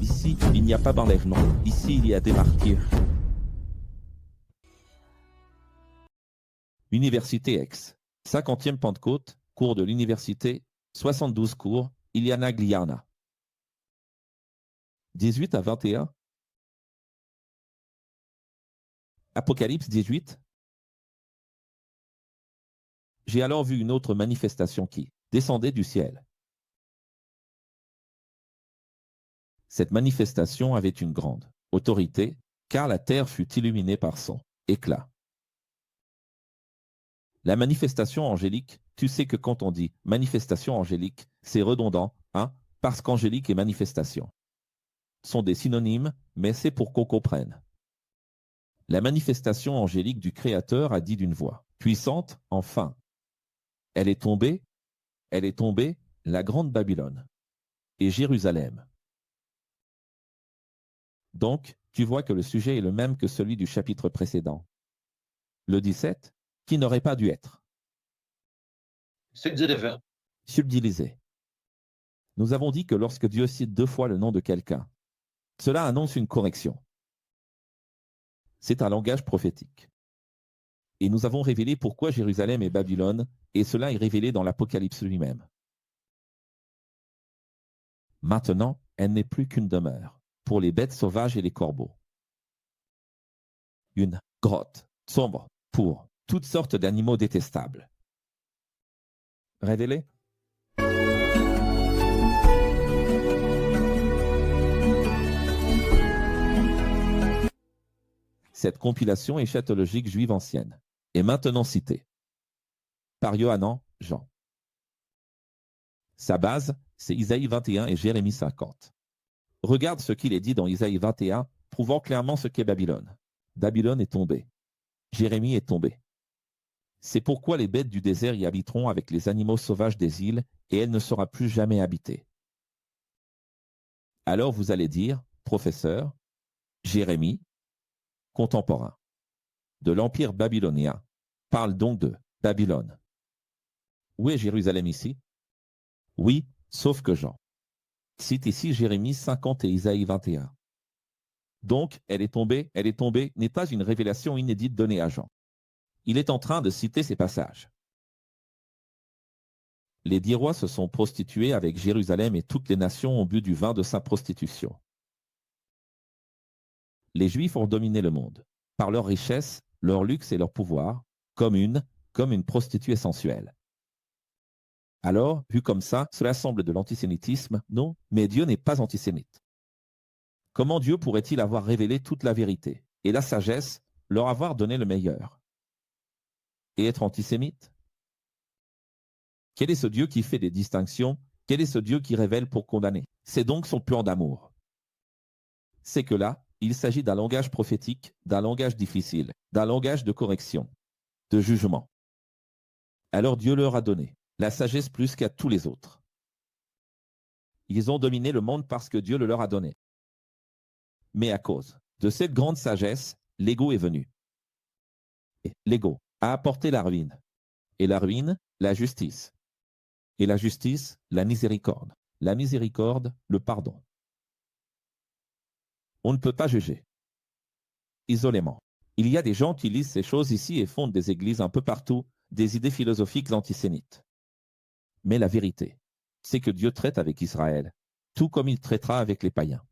Ici, il n'y a pas d'enlèvement. Ici, il y a des martyrs. Université Aix. 50e Pentecôte, cours de l'université, 72 cours, Iliana Gliana. 18 à 21. Apocalypse 18. J'ai alors vu une autre manifestation qui descendait du ciel. Cette manifestation avait une grande autorité, car la terre fut illuminée par son éclat. La manifestation angélique, tu sais que quand on dit manifestation angélique, c'est redondant, hein, parce qu'angélique et manifestation sont des synonymes, mais c'est pour qu'on comprenne. La manifestation angélique du Créateur a dit d'une voix puissante, enfin, elle est tombée, la grande Babylone et Jérusalem. Donc, tu vois que le sujet est le même que celui du chapitre précédent. Le 17, qui n'aurait pas dû être subdivisé. Nous avons dit que lorsque Dieu cite 2 fois le nom de quelqu'un, cela annonce une correction. C'est un langage prophétique. Et nous avons révélé pourquoi Jérusalem est Babylone, et cela est révélé dans l'Apocalypse lui-même. Maintenant, elle n'est plus qu'une demeure pour les bêtes sauvages et les corbeaux. Une grotte sombre pour toutes sortes d'animaux détestables. Révélé? Cette compilation eschatologique juive ancienne est maintenant citée par Yohanan, Jean. Sa base, c'est Isaïe 21 et Jérémie 50. Regarde ce qu'il est dit dans Isaïe 21, prouvant clairement ce qu'est Babylone. Babylone est tombée. Jérémie est tombé. C'est pourquoi les bêtes du désert y habiteront avec les animaux sauvages des îles, et elle ne sera plus jamais habitée. Alors vous allez dire, professeur, Jérémie, contemporain de l'Empire babylonien, parle donc de Babylone. Où est Jérusalem ici? Oui, sauf que Jean cite ici Jérémie 50 et Isaïe 21. Donc, elle est tombée n'est pas une révélation inédite donnée à Jean. Il est en train de citer ces passages. Les 10 rois se sont prostitués avec Jérusalem et toutes les nations ont bu du vin de sa prostitution. Les Juifs ont dominé le monde, par leur richesse, leur luxe et leur pouvoir, comme une prostituée sensuelle. Alors, vu comme ça, cela semble de l'antisémitisme, non, mais Dieu n'est pas antisémite. Comment Dieu pourrait-il avoir révélé toute la vérité et la sagesse, leur avoir donné le meilleur? Et être antisémite? Quel est ce Dieu qui fait des distinctions? Quel est ce Dieu qui révèle pour condamner? C'est donc son plan d'amour. C'est que là, il s'agit d'un langage prophétique, d'un langage difficile, d'un langage de correction, de jugement. Alors Dieu leur a donné la sagesse plus qu'à tous les autres. Ils ont dominé le monde parce que Dieu le leur a donné. Mais à cause de cette grande sagesse, l'ego est venu. Et l'ego a apporté la ruine. Et la ruine, la justice. Et la justice, la miséricorde. La miséricorde, le pardon. On ne peut pas juger isolément. Il y a des gens qui lisent ces choses ici et fondent des églises un peu partout, des idées philosophiques antisémites. Mais la vérité, c'est que Dieu traite avec Israël, tout comme il traitera avec les païens.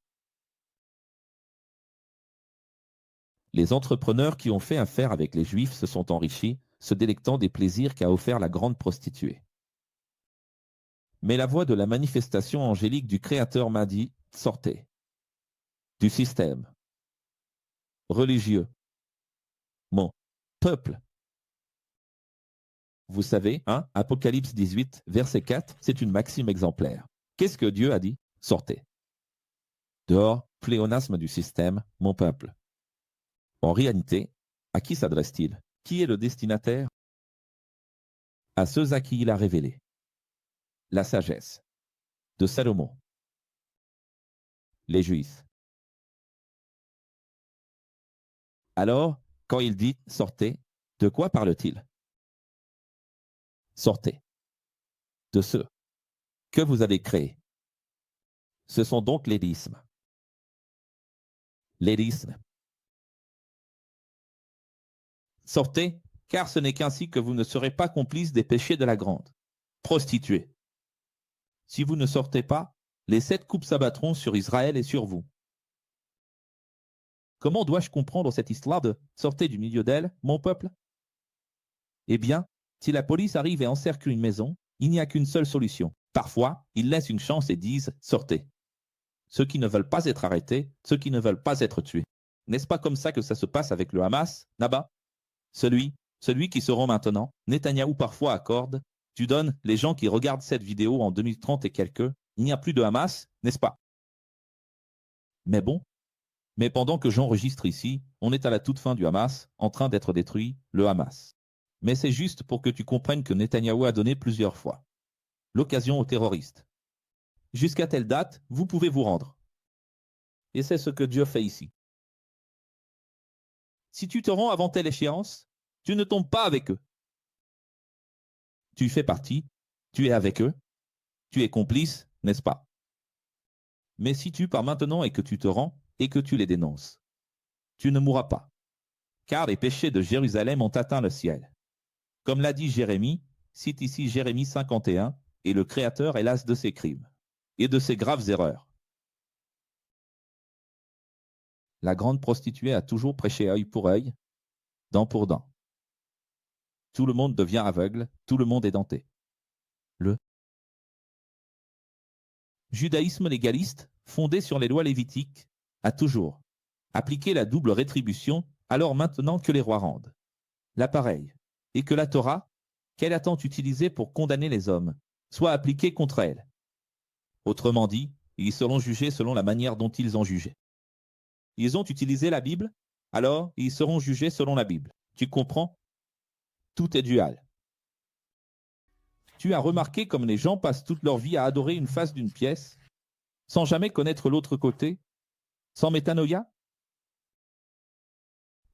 Les entrepreneurs qui ont fait affaire avec les Juifs se sont enrichis, se délectant des plaisirs qu'a offert la grande prostituée. Mais la voix de la manifestation angélique du Créateur m'a dit, sortez du système religieux, mon peuple. Vous savez, hein, Apocalypse 18, verset 4, c'est une maxime exemplaire. Qu'est-ce que Dieu a dit? Sortez. Dehors, pléonasme du système, mon peuple. En réalité, à qui s'adresse-t-il? Qui est le destinataire? À ceux à qui il a révélé la sagesse de Salomon, les Juifs. Alors, quand il dit « sortez », de quoi parle-t-il? Sortez de ceux que vous avez créés. Ce sont donc les ismes. Lérisme. Sortez, car ce n'est qu'ainsi que vous ne serez pas complices des péchés de la grande. Prostituée. Si vous ne sortez pas, les 7 coupes s'abattront sur Israël et sur vous. Comment dois-je comprendre cette histoire de « sortez du milieu d'elle, mon peuple » ? Eh bien, si la police arrive et encercle une maison, il n'y a qu'une seule solution. Parfois, ils laissent une chance et disent « sortez ». Ceux qui ne veulent pas être arrêtés, ceux qui ne veulent pas être tués. N'est-ce pas comme ça que ça se passe avec le Hamas, là-bas ? Celui qui se rend maintenant, Netanyahou parfois accorde, tu donnes les gens qui regardent cette vidéo en 2030 et quelques, il n'y a plus de Hamas, n'est-ce pas ? Mais bon, mais pendant que j'enregistre ici, on est à la toute fin du Hamas, en train d'être détruit, le Hamas. Mais c'est juste pour que tu comprennes que Netanyahou a donné plusieurs fois l'occasion aux terroristes. Jusqu'à telle date, vous pouvez vous rendre. Et c'est ce que Dieu fait ici. Si tu te rends avant telle échéance, tu ne tombes pas avec eux. Tu fais partie, tu es avec eux, tu es complice, n'est-ce pas? Mais si tu pars maintenant et que tu te rends et que tu les dénonces, tu ne mourras pas, car les péchés de Jérusalem ont atteint le ciel. Comme l'a dit Jérémie, cite ici Jérémie 51, et le Créateur est las de ses crimes et de ses graves erreurs. La grande prostituée a toujours prêché œil pour œil, dent pour dent. Tout le monde devient aveugle, tout le monde est denté. Le judaïsme légaliste, fondé sur les lois lévitiques, a toujours appliqué la double rétribution, alors maintenant que les rois rendent l'appareil, et que la Torah, qu'elle a tant utilisée pour condamner les hommes, soit appliquée contre elle. Autrement dit, ils seront jugés selon la manière dont ils ont jugé. Ils ont utilisé la Bible, alors ils seront jugés selon la Bible. Tu comprends? Tout est dual. Tu as remarqué comme les gens passent toute leur vie à adorer une face d'une pièce, sans jamais connaître l'autre côté, sans métanoïa?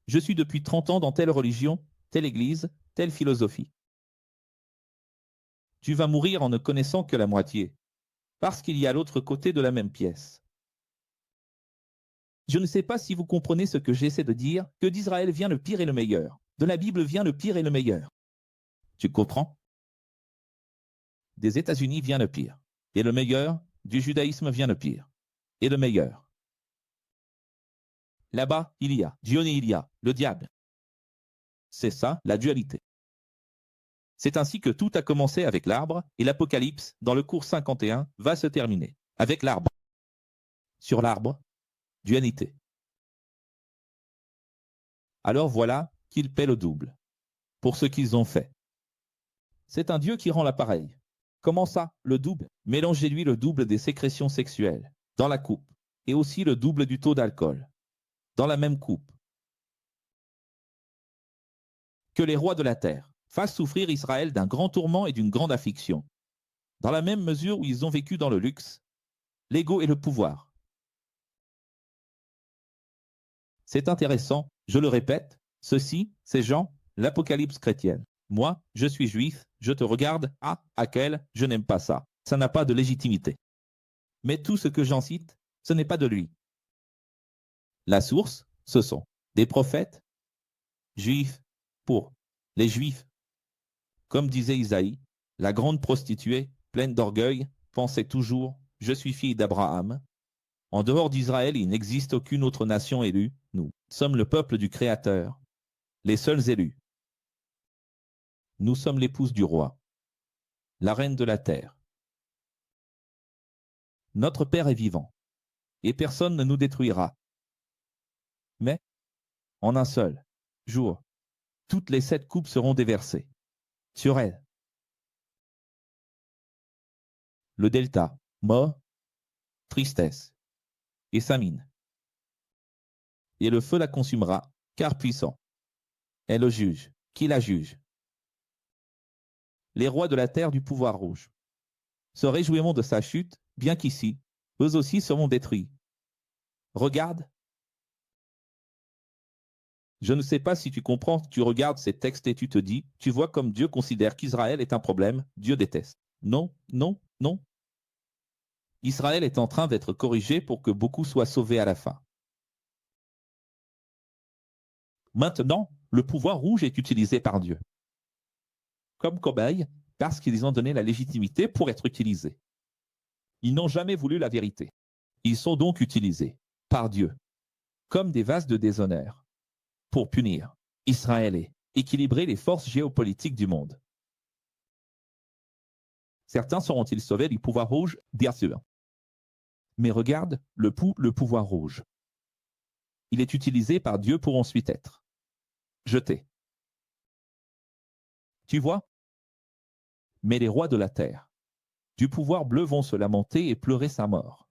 Je suis depuis 30 ans dans telle religion, telle église, telle philosophie. Tu vas mourir en ne connaissant que la moitié, parce qu'il y a l'autre côté de la même pièce. Je ne sais pas si vous comprenez ce que j'essaie de dire, que d'Israël vient le pire et le meilleur. De la Bible vient le pire et le meilleur. Tu comprends? Des États-Unis vient le pire. Et le meilleur, du judaïsme vient le pire. Et le meilleur. Là-bas, il y a Dieu et il y a le diable. C'est ça, la dualité. C'est ainsi que tout a commencé avec l'arbre, et l'Apocalypse, dans le cours 51, va se terminer avec l'arbre. Sur l'arbre, dualité. Alors voilà qu'ils paient le double pour ce qu'ils ont fait. C'est un Dieu qui rend l'appareil. Comment ça, le double? Mélangez-lui le double des sécrétions sexuelles dans la coupe et aussi le double du taux d'alcool dans la même coupe. Que les rois de la terre fassent souffrir Israël d'un grand tourment et d'une grande affliction, dans la même mesure où ils ont vécu dans le luxe, l'ego et le pouvoir. C'est intéressant, je le répète, ceci, ces gens, l'apocalypse chrétienne. Moi, je suis juif, je te regarde, à quel, je n'aime pas ça. Ça n'a pas de légitimité. Mais tout ce que j'en cite, ce n'est pas de lui. La source, ce sont des prophètes juifs pour les juifs. Comme disait Isaïe, la grande prostituée, pleine d'orgueil, pensait toujours « Je suis fille d'Abraham ». En dehors d'Israël, il n'existe aucune autre nation élue. Nous sommes le peuple du Créateur, les seuls élus. Nous sommes l'épouse du roi, la reine de la terre. Notre Père est vivant, et personne ne nous détruira. Mais, en un seul jour, toutes les 7 coupes seront déversées sur elle. Le delta, mort, tristesse et famine. Et le feu la consumera, car puissant est le juge, qui la juge. Les rois de la terre du pouvoir rouge se réjouiront de sa chute, bien qu'ici, eux aussi seront détruits. Regarde. Je ne sais pas si tu comprends, tu regardes ces textes et tu te dis, tu vois comme Dieu considère qu'Israël est un problème, Dieu déteste. Non, non, non. Israël est en train d'être corrigé pour que beaucoup soient sauvés à la fin. Maintenant, le pouvoir rouge est utilisé par Dieu comme cobaye parce qu'ils ont donné la légitimité pour être utilisés. Ils n'ont jamais voulu la vérité. Ils sont donc utilisés par Dieu comme des vases de déshonneur pour punir Israël et équilibrer les forces géopolitiques du monde. Certains seront-ils sauvés du pouvoir rouge? Bien sûr. Mais regarde le pouvoir rouge. Il est utilisé par Dieu pour ensuite être jeté. Tu vois? Mais les rois de la terre du pouvoir bleu vont se lamenter et pleurer sa mort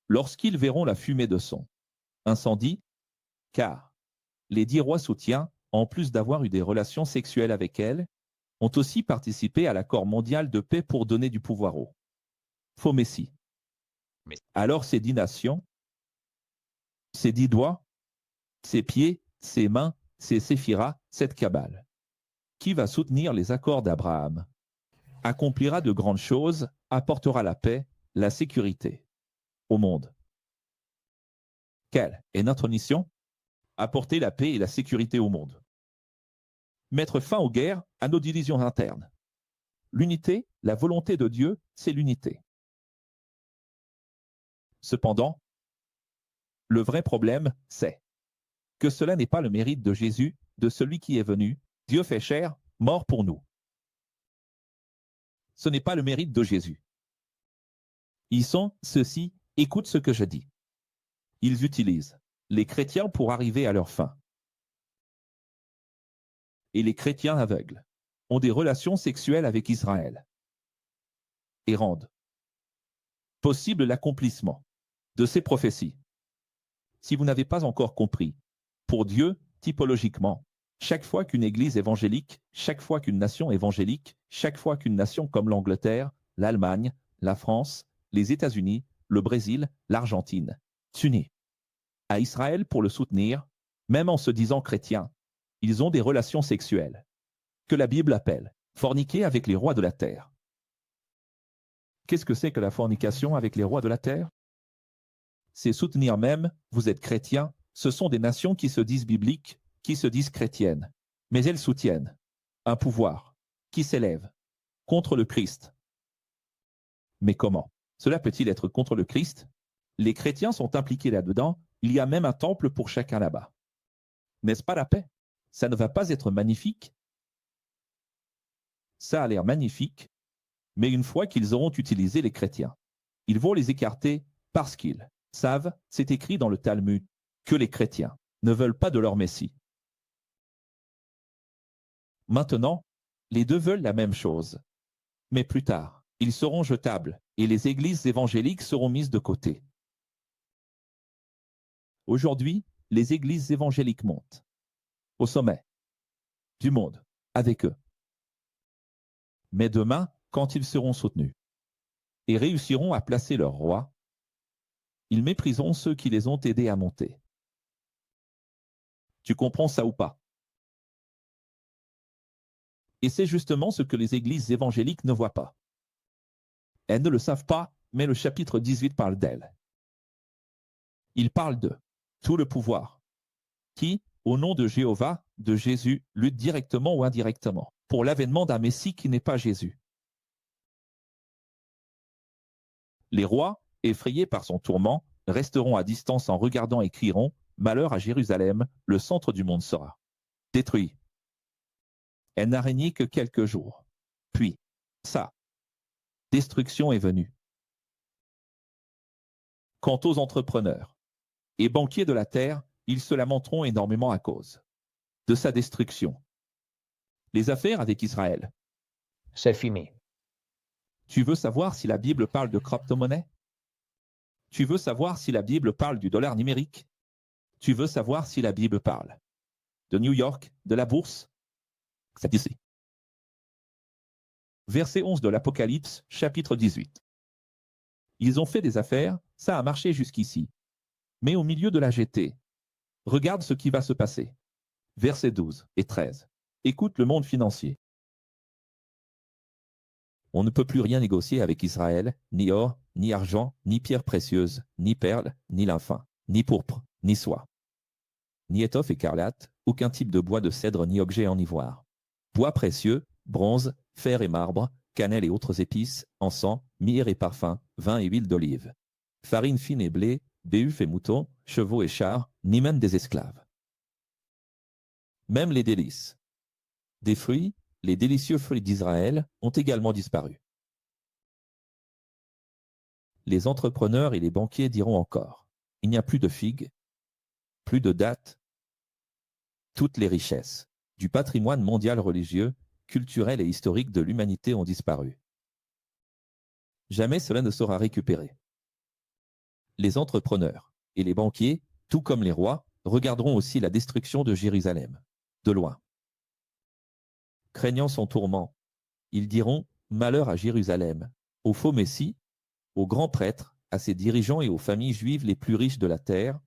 lorsqu'ils verront la fumée de son incendie, car les 10 rois soutiens, en plus d'avoir eu des relations sexuelles avec elle, ont aussi participé à l'accord mondial de paix pour donner du pouvoir au faux Messie. Alors ces 10 nations, ces 10 doigts, ces pieds, ces mains, ces séphiras, cette cabale, qui va soutenir les accords d'Abraham, accomplira de grandes choses, apportera la paix, la sécurité au monde. Quelle est notre mission? Apporter la paix et la sécurité au monde. Mettre fin aux guerres, à nos divisions internes. L'unité, la volonté de Dieu, c'est l'unité. Cependant, le vrai problème, c'est que cela n'est pas le mérite de Jésus, de celui qui est venu, Dieu fait chair, mort pour nous. Ce n'est pas le mérite de Jésus. Ils sont ceux-ci, écoute ce que je dis. Ils utilisent les chrétiens pour arriver à leur fin. Et les chrétiens aveugles ont des relations sexuelles avec Israël et rendent possible l'accomplissement de ces prophéties. Si vous n'avez pas encore compris, pour Dieu, typologiquement, chaque fois qu'une église évangélique, chaque fois qu'une nation évangélique, chaque fois qu'une nation comme l'Angleterre, l'Allemagne, la France, les États-Unis, le Brésil, l'Argentine, s'unit à Israël pour le soutenir, même en se disant chrétiens, ils ont des relations sexuelles, que la Bible appelle forniquer avec les rois de la terre. Qu'est-ce que c'est que la fornication avec les rois de la terre? C'est soutenir même, vous êtes chrétiens, ce sont des nations qui se disent bibliques, qui se disent chrétiennes, mais elles soutiennent un pouvoir qui s'élève contre le Christ. Mais comment? Cela peut-il être contre le Christ? Les chrétiens sont impliqués là-dedans, il y a même un temple pour chacun là-bas. N'est-ce pas la paix? Ça ne va pas être magnifique? Ça a l'air magnifique, mais une fois qu'ils auront utilisé les chrétiens, ils vont les écarter parce qu'ils savent, c'est écrit dans le Talmud, que les chrétiens ne veulent pas de leur Messie. Maintenant, les deux veulent la même chose. Mais plus tard, ils seront jetables et les églises évangéliques seront mises de côté. Aujourd'hui, les églises évangéliques montent au sommet du monde avec eux. Mais demain, quand ils seront soutenus et réussiront à placer leur roi, ils mépriseront ceux qui les ont aidés à monter. Tu comprends ça ou pas? Et c'est justement ce que les églises évangéliques ne voient pas. Elles ne le savent pas, mais le chapitre 18 parle d'elles. Il parle de tout le pouvoir qui, au nom de Jéhovah, de Jésus, lutte directement ou indirectement pour l'avènement d'un Messie qui n'est pas Jésus. Les rois, effrayés par son tourment, resteront à distance en regardant et crieront « Malheur à Jérusalem, le centre du monde sera détruit. » Elle n'a régné que quelques jours. Puis, sa destruction est venue. Quant aux entrepreneurs et banquiers de la terre, ils se lamenteront énormément à cause de sa destruction. Les affaires avec Israël. C'est fini. Tu veux savoir si la Bible parle de crypto-monnaie? Tu veux savoir si la Bible parle du dollar numérique? Tu veux savoir si la Bible parle de New York, de la bourse? C'est ici. Verset 11 de l'Apocalypse, chapitre 18. Ils ont fait des affaires, ça a marché jusqu'ici. Mais au milieu de la GT, regarde ce qui va se passer. Versets 12 et 13. Écoute le monde financier. On ne peut plus rien négocier avec Israël, ni or, ni argent, ni pierres précieuses, ni perles, ni lin fin, ni pourpre, ni soie, ni étoffe écarlate, aucun type de bois de cèdre ni objet en ivoire. Bois précieux, bronze, fer et marbre, cannelle et autres épices, encens, myrrhe et parfums, vin et huile d'olive. Farine fine et blé, béhuf et moutons, chevaux et chars, ni même des esclaves. Même les délices. Des fruits, les délicieux fruits d'Israël, ont également disparu. Les entrepreneurs et les banquiers diront encore, il n'y a plus de figues, plus de dattes, toutes les richesses du patrimoine mondial religieux, culturel et historique de l'humanité ont disparu. Jamais cela ne sera récupéré. Les entrepreneurs et les banquiers, tout comme les rois, regarderont aussi la destruction de Jérusalem, de loin. Craignant son tourment, ils diront « Malheur à Jérusalem, au faux Messie, aux grands prêtres, à ses dirigeants et aux familles juives les plus riches de la terre,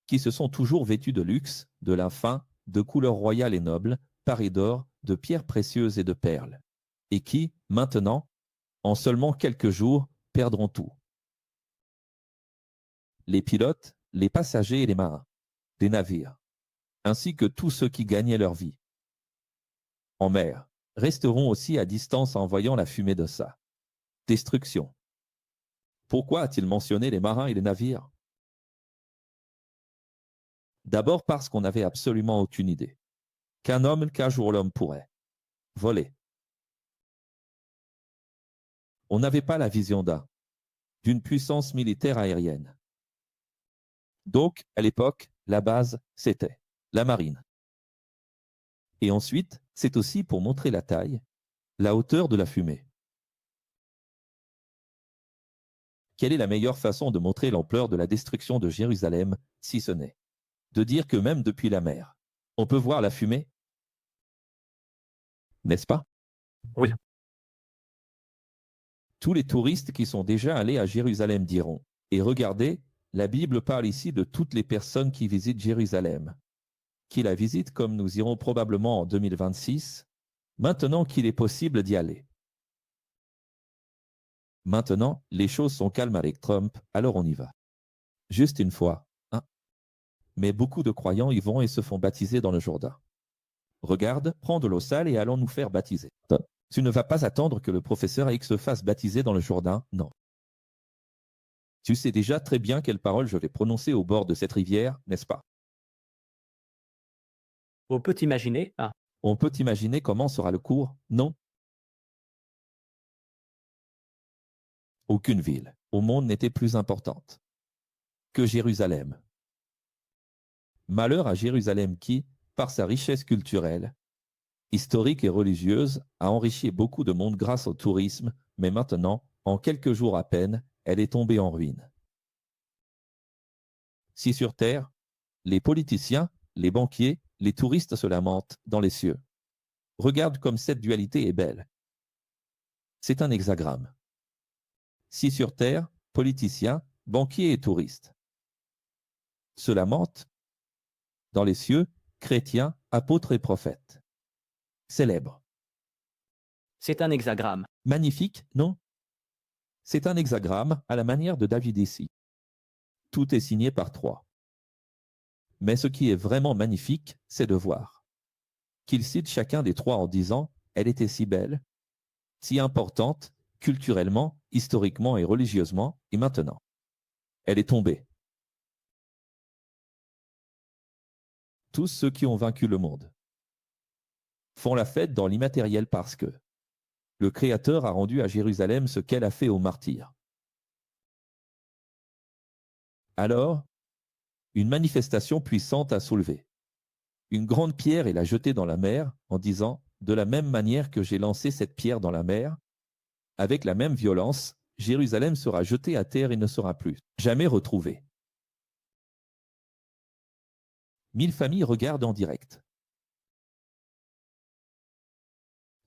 qui se sont toujours vêtus de luxe, de lin fin, de couleurs royales et nobles, parés d'or, de pierres précieuses et de perles, et qui, maintenant, en seulement quelques jours, perdront tout. Les pilotes, les passagers et les marins, des navires, ainsi que tous ceux qui gagnaient leur vie en mer, resteront aussi à distance en voyant la fumée de sa destruction. Pourquoi a-t-il mentionné les marins et les navires? D'abord parce qu'on n'avait absolument aucune idée qu'un homme qu'un jour l'homme pourrait voler. On n'avait pas la vision d'une puissance militaire aérienne. Donc, à l'époque, la base, c'était la marine. Et ensuite, c'est aussi pour montrer la taille, la hauteur de la fumée. Quelle est la meilleure façon de montrer l'ampleur de la destruction de Jérusalem, si ce n'est de dire que même depuis la mer, on peut voir la fumée? N'est-ce pas? Oui. Tous les touristes qui sont déjà allés à Jérusalem diront, et regardez, la Bible parle ici de toutes les personnes qui visitent Jérusalem, qui la visitent comme nous irons probablement en 2026, maintenant qu'il est possible d'y aller. Maintenant, les choses sont calmes avec Trump, alors on y va. Juste une fois, hein? Mais beaucoup de croyants y vont et se font baptiser dans le Jourdain. Regarde, prends de l'eau sale et allons nous faire baptiser. Tu ne vas pas attendre que le professeur X se fasse baptiser dans le Jourdain, non. Tu sais déjà très bien quelles paroles je vais prononcer au bord de cette rivière, n'est-ce pas? On peut imaginer. On peut imaginer comment sera le cours, non? Aucune ville au monde n'était plus importante que Jérusalem. Malheur à Jérusalem qui, par sa richesse culturelle, historique et religieuse, a enrichi beaucoup de monde grâce au tourisme, mais maintenant, en quelques jours à peine, elle est tombée en ruine. Si sur terre, les politiciens, les banquiers, les touristes se lamentent dans les cieux. Regarde comme cette dualité est belle. C'est un hexagramme. Si sur terre, politiciens, banquiers et touristes se lamentent, dans les cieux, chrétiens, apôtres et prophètes. Célèbres. C'est un hexagramme. Magnifique, non? C'est un hexagramme à la manière de David ici. Tout est signé par 3. Mais ce qui est vraiment magnifique, c'est de voir qu'il cite chacun des 3 en disant « Elle était si belle, si importante, culturellement, historiquement et religieusement, et maintenant, elle est tombée. » Tous ceux qui ont vaincu le monde font la fête dans l'immatériel parce que le Créateur a rendu à Jérusalem ce qu'elle a fait aux martyrs. Alors, une manifestation puissante a soulevé une grande pierre et l'a jetée dans la mer en disant « De la même manière que j'ai lancé cette pierre dans la mer, avec la même violence, Jérusalem sera jetée à terre et ne sera plus jamais retrouvée. » 1000 familles regardent en direct.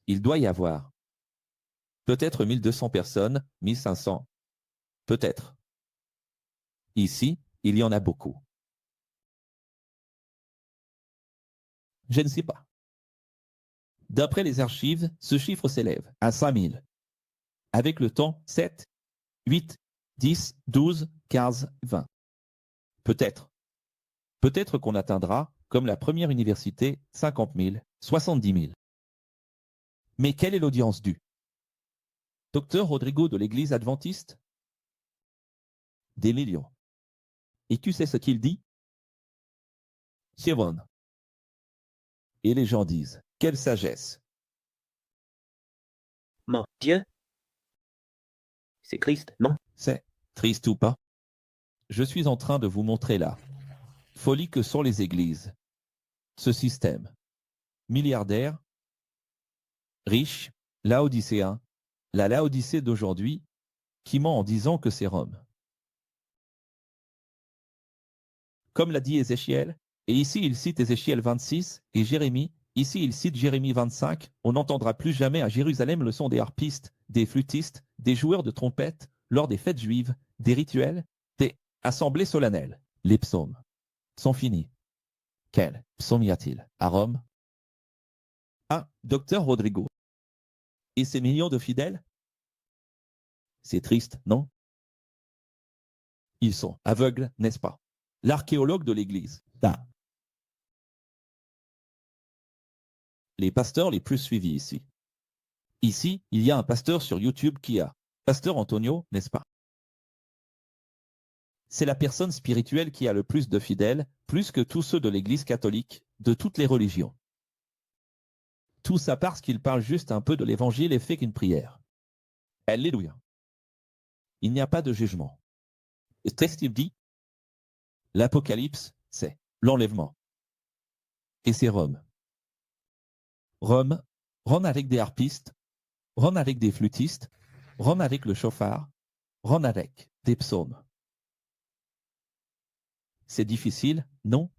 Il doit y avoir peut-être 1200 personnes, 1500, peut-être. Ici, il y en a beaucoup. Je ne sais pas. D'après les archives, ce chiffre s'élève à 5000. Avec le temps, 7, 8, 10, 12, 15, 20. Peut-être. Peut-être qu'on atteindra comme la première université, 50 000, 70 000. Mais quelle est l'audience du Docteur Rodrigo de l'Église adventiste? Des millions. Et tu sais ce qu'il dit? C'est bon. Et les gens disent, quelle sagesse! Mon Dieu. C'est Christ, non? C'est triste ou pas? Je suis en train de vous montrer la folie que sont les églises. Ce système. Milliardaire, riche, laodicéen, la Laodicée d'aujourd'hui, qui ment en disant que c'est Rome. Comme l'a dit Ézéchiel, et ici il cite Ézéchiel 26 et Jérémie, ici il cite Jérémie 25, on n'entendra plus jamais à Jérusalem le son des harpistes, des flûtistes, des joueurs de trompettes, lors des fêtes juives, des rituels, des assemblées solennelles. Les psaumes sont finis. Quel psaume y a-t-il à Rome? Ah, Docteur Rodrigo. Et ces millions de fidèles? C'est triste, non? Ils sont aveugles, n'est-ce pas? L'archéologue de l'Église. Ah. Les pasteurs les plus suivis ici. Ici, il y a un pasteur sur YouTube qui a Pasteur Antonio, n'est-ce pas? C'est la personne spirituelle qui a le plus de fidèles, plus que tous ceux de l'Église catholique, de toutes les religions. Tout ça parce qu'il parle juste un peu de l'Évangile et fait qu'une prière. Alléluia. Il n'y a pas de jugement. Et qu'est-ce qu'il dit? L'Apocalypse, c'est l'enlèvement. Et c'est Rome. Rome, Rome avec des harpistes, Rome avec des flûtistes, Rome avec le chauffard, Rome avec des psaumes. C'est difficile, non?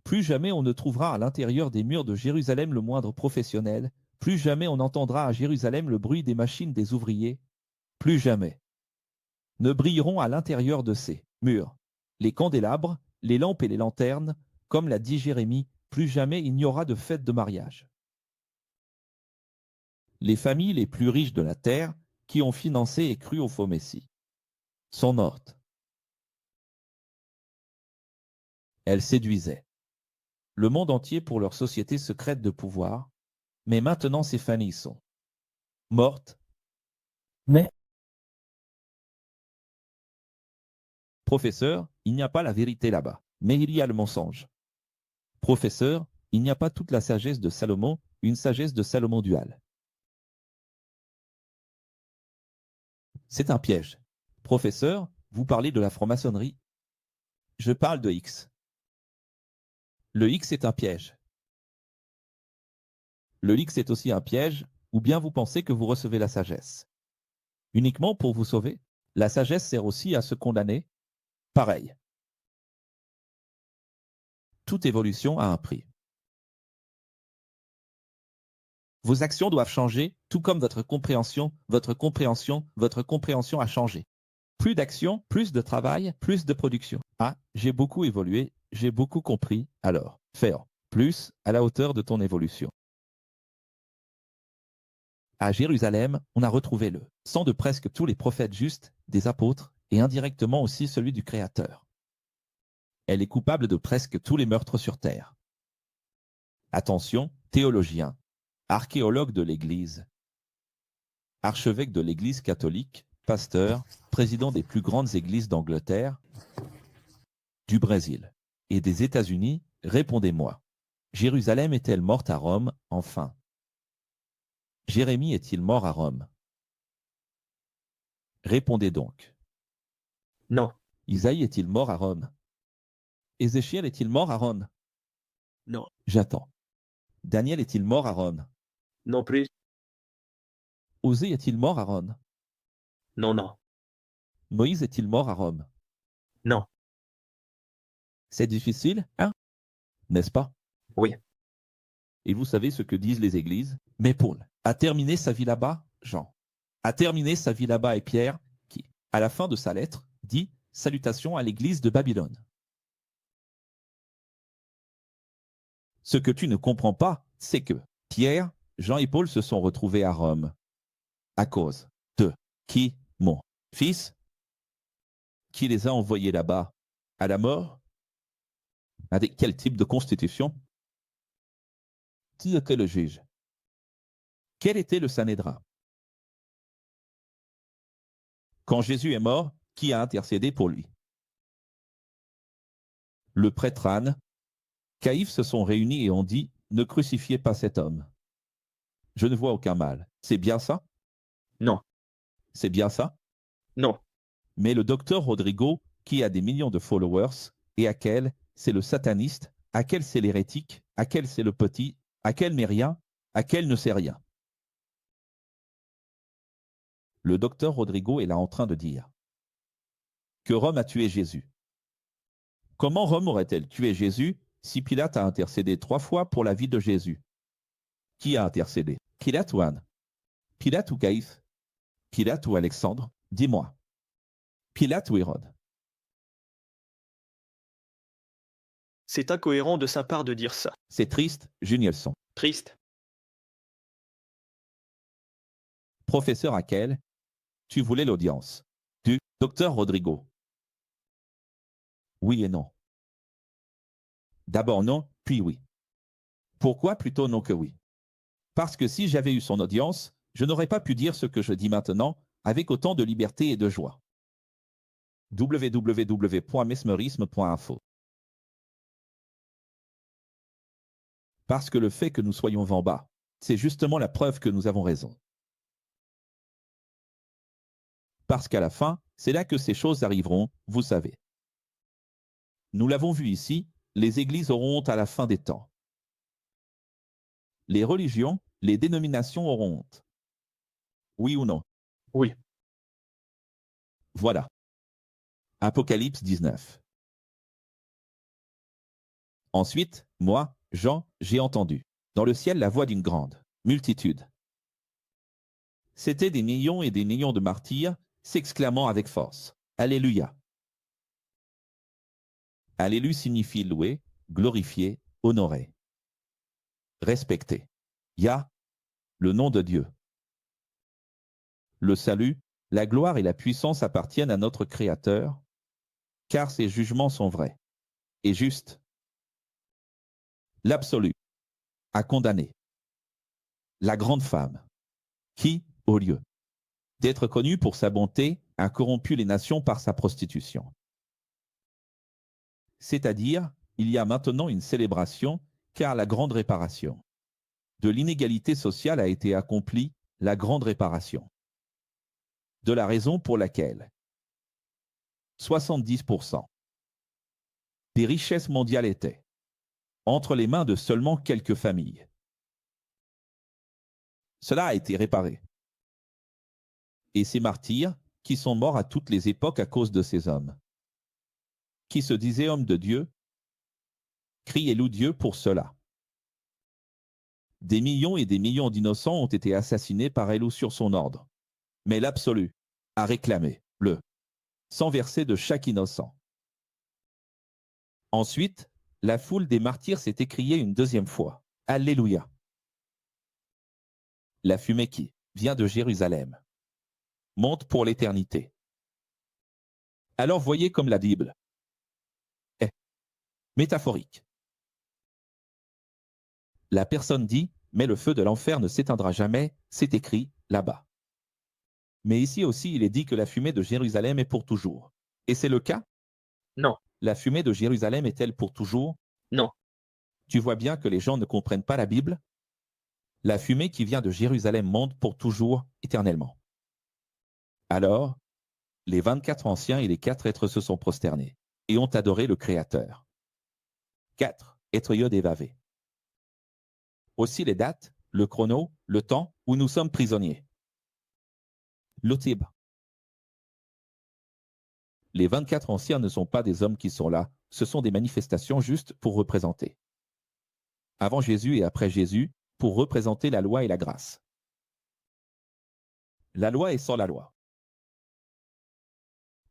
Plus jamais on ne trouvera à l'intérieur des murs de Jérusalem le moindre professionnel, plus jamais on entendra à Jérusalem le bruit des machines des ouvriers, plus jamais. Ne brilleront à l'intérieur de ces murs les candélabres, les lampes et les lanternes, comme l'a dit Jérémie, plus jamais il n'y aura de fête de mariage. Les familles les plus riches de la terre, qui ont financé et cru au faux Messie, sont mortes. Elles séduisaient le monde entier pour leur société secrète de pouvoir, mais maintenant ces familles sont mortes. Mais professeur, il n'y a pas la vérité là-bas, mais il y a le mensonge. Professeur, il n'y a pas toute la sagesse de Salomon, une sagesse de Salomon duale. C'est un piège. Professeur, vous parlez de la franc-maçonnerie. Je parle de X. Le X est un piège. Le X est aussi un piège, ou bien vous pensez que vous recevez la sagesse. Uniquement pour vous sauver. La sagesse sert aussi à se condamner. Pareil. Toute évolution a un prix. Vos actions doivent changer, tout comme votre compréhension a changé. Plus d'action, plus de travail, plus de production. Ah, j'ai beaucoup évolué, j'ai beaucoup compris, alors, faire plus à la hauteur de ton évolution. À Jérusalem, on a retrouvé le sang de presque tous les prophètes justes, des apôtres, et indirectement aussi celui du Créateur. Elle est coupable de presque tous les meurtres sur terre. Attention, théologien, archéologue de l'Église, archevêque de l'Église catholique, pasteur, président des plus grandes églises d'Angleterre, du Brésil et des États-Unis, répondez-moi. Jérusalem est-elle morte à Rome, enfin? Jérémie est-il mort à Rome? Répondez donc. Non. Isaïe est-il mort à Rome? Ézéchiel est-il mort à Rome? Non. J'attends. Daniel est-il mort à Rome? Non plus. Osée est-il mort à Rome? Non, non. Moïse est-il mort à Rome? Non. C'est difficile, hein? N'est-ce pas? Oui. Et vous savez ce que disent les églises? Mais Paul a terminé sa vie là-bas, Jean a terminé sa vie là-bas et Pierre, qui, à la fin de sa lettre, dit « Salutations à l'église de Babylone ». Ce que tu ne comprends pas, c'est que Pierre, Jean et Paul se sont retrouvés à Rome à cause de qui? Mon fils? Qui les a envoyés là-bas? À la mort? Avec quel type de constitution? Qui était le juge? Quel était le Sanhédrin? Quand Jésus est mort, qui a intercédé pour lui? Le prêtre Anne, Caïphe se sont réunis et ont dit « Ne crucifiez pas cet homme. Je ne vois aucun mal. » C'est bien ça? Non. C'est bien ça? Non. Mais le docteur Rodrigo, qui a des millions de followers, et à quel c'est le sataniste, à quel c'est l'hérétique, à quel c'est le petit, à quel n'est rien, à quel ne sait rien. Le docteur Rodrigo est là en train de dire que Rome a tué Jésus. Comment Rome aurait-elle tué Jésus si Pilate a intercédé 3 fois pour la vie de Jésus? Qui a intercédé? Pilate ou Anne? Pilate ou Caïphe? Pilate ou Alexandre? Dis-moi. Pilate ou Hérode? C'est incohérent de sa part de dire ça. C'est triste, Junielson. Triste. Professeur Hakel, tu voulais l'audience du docteur Rodrigo. Oui et non. D'abord non, puis oui. Pourquoi plutôt non que oui? Parce que si j'avais eu son audience, je n'aurais pas pu dire ce que je dis maintenant avec autant de liberté et de joie. www.mesmerisme.info. Parce que le fait que nous soyons en bas, c'est justement la preuve que nous avons raison. Parce qu'à la fin, c'est là que ces choses arriveront, vous savez. Nous l'avons vu ici, les églises auront honte à la fin des temps. Les religions, les dénominations auront honte. Oui ou non? Oui. Voilà. Apocalypse 19. Ensuite, moi, Jean, j'ai entendu, dans le ciel la voix d'une grande multitude. C'étaient des millions et des millions de martyrs, s'exclamant avec force. Alléluia. Alléluia signifie louer, glorifier, honorer. Respecter. Yah, le nom de Dieu. Le salut, la gloire et la puissance appartiennent à notre Créateur, car ses jugements sont vrais et justes. L'absolu, a condamné. La grande femme, qui, au lieu d'être connue pour sa bonté, a corrompu les nations par sa prostitution. C'est-à-dire, il y a maintenant une célébration, car la grande réparation de l'inégalité sociale a été accomplie, la grande réparation. De la raison pour laquelle 70% des richesses mondiales étaient entre les mains de seulement quelques familles. Cela a été réparé. Et ces martyrs, qui sont morts à toutes les époques à cause de ces hommes, qui se disaient hommes de Dieu, crient et louent Dieu pour cela. Des millions et des millions d'innocents ont été assassinés par elle ou sur son ordre. Mais l'absolu a réclamé le sang versé de chaque innocent. Ensuite, la foule des martyrs s'est écriée une deuxième fois. Alléluia. La fumée qui vient de Jérusalem monte pour l'éternité. Alors voyez comme la Bible est métaphorique. La personne dit, mais le feu de l'enfer ne s'éteindra jamais, c'est écrit là-bas. Mais ici aussi, il est dit que la fumée de Jérusalem est pour toujours. Et c'est le cas? Non. La fumée de Jérusalem est-elle pour toujours? Non. Tu vois bien que les gens ne comprennent pas la Bible? La fumée qui vient de Jérusalem monte pour toujours, éternellement. Alors, les 24 anciens et les 4 êtres se sont prosternés et ont adoré le Créateur. 4. Être Yod et Vavé. Aussi les dates, le chrono, le temps où nous sommes prisonniers. L'Otib. Les 24 anciens ne sont pas des hommes qui sont là, ce sont des manifestations justes pour représenter. Avant Jésus et après Jésus, pour représenter la loi et la grâce. La loi est sans la loi.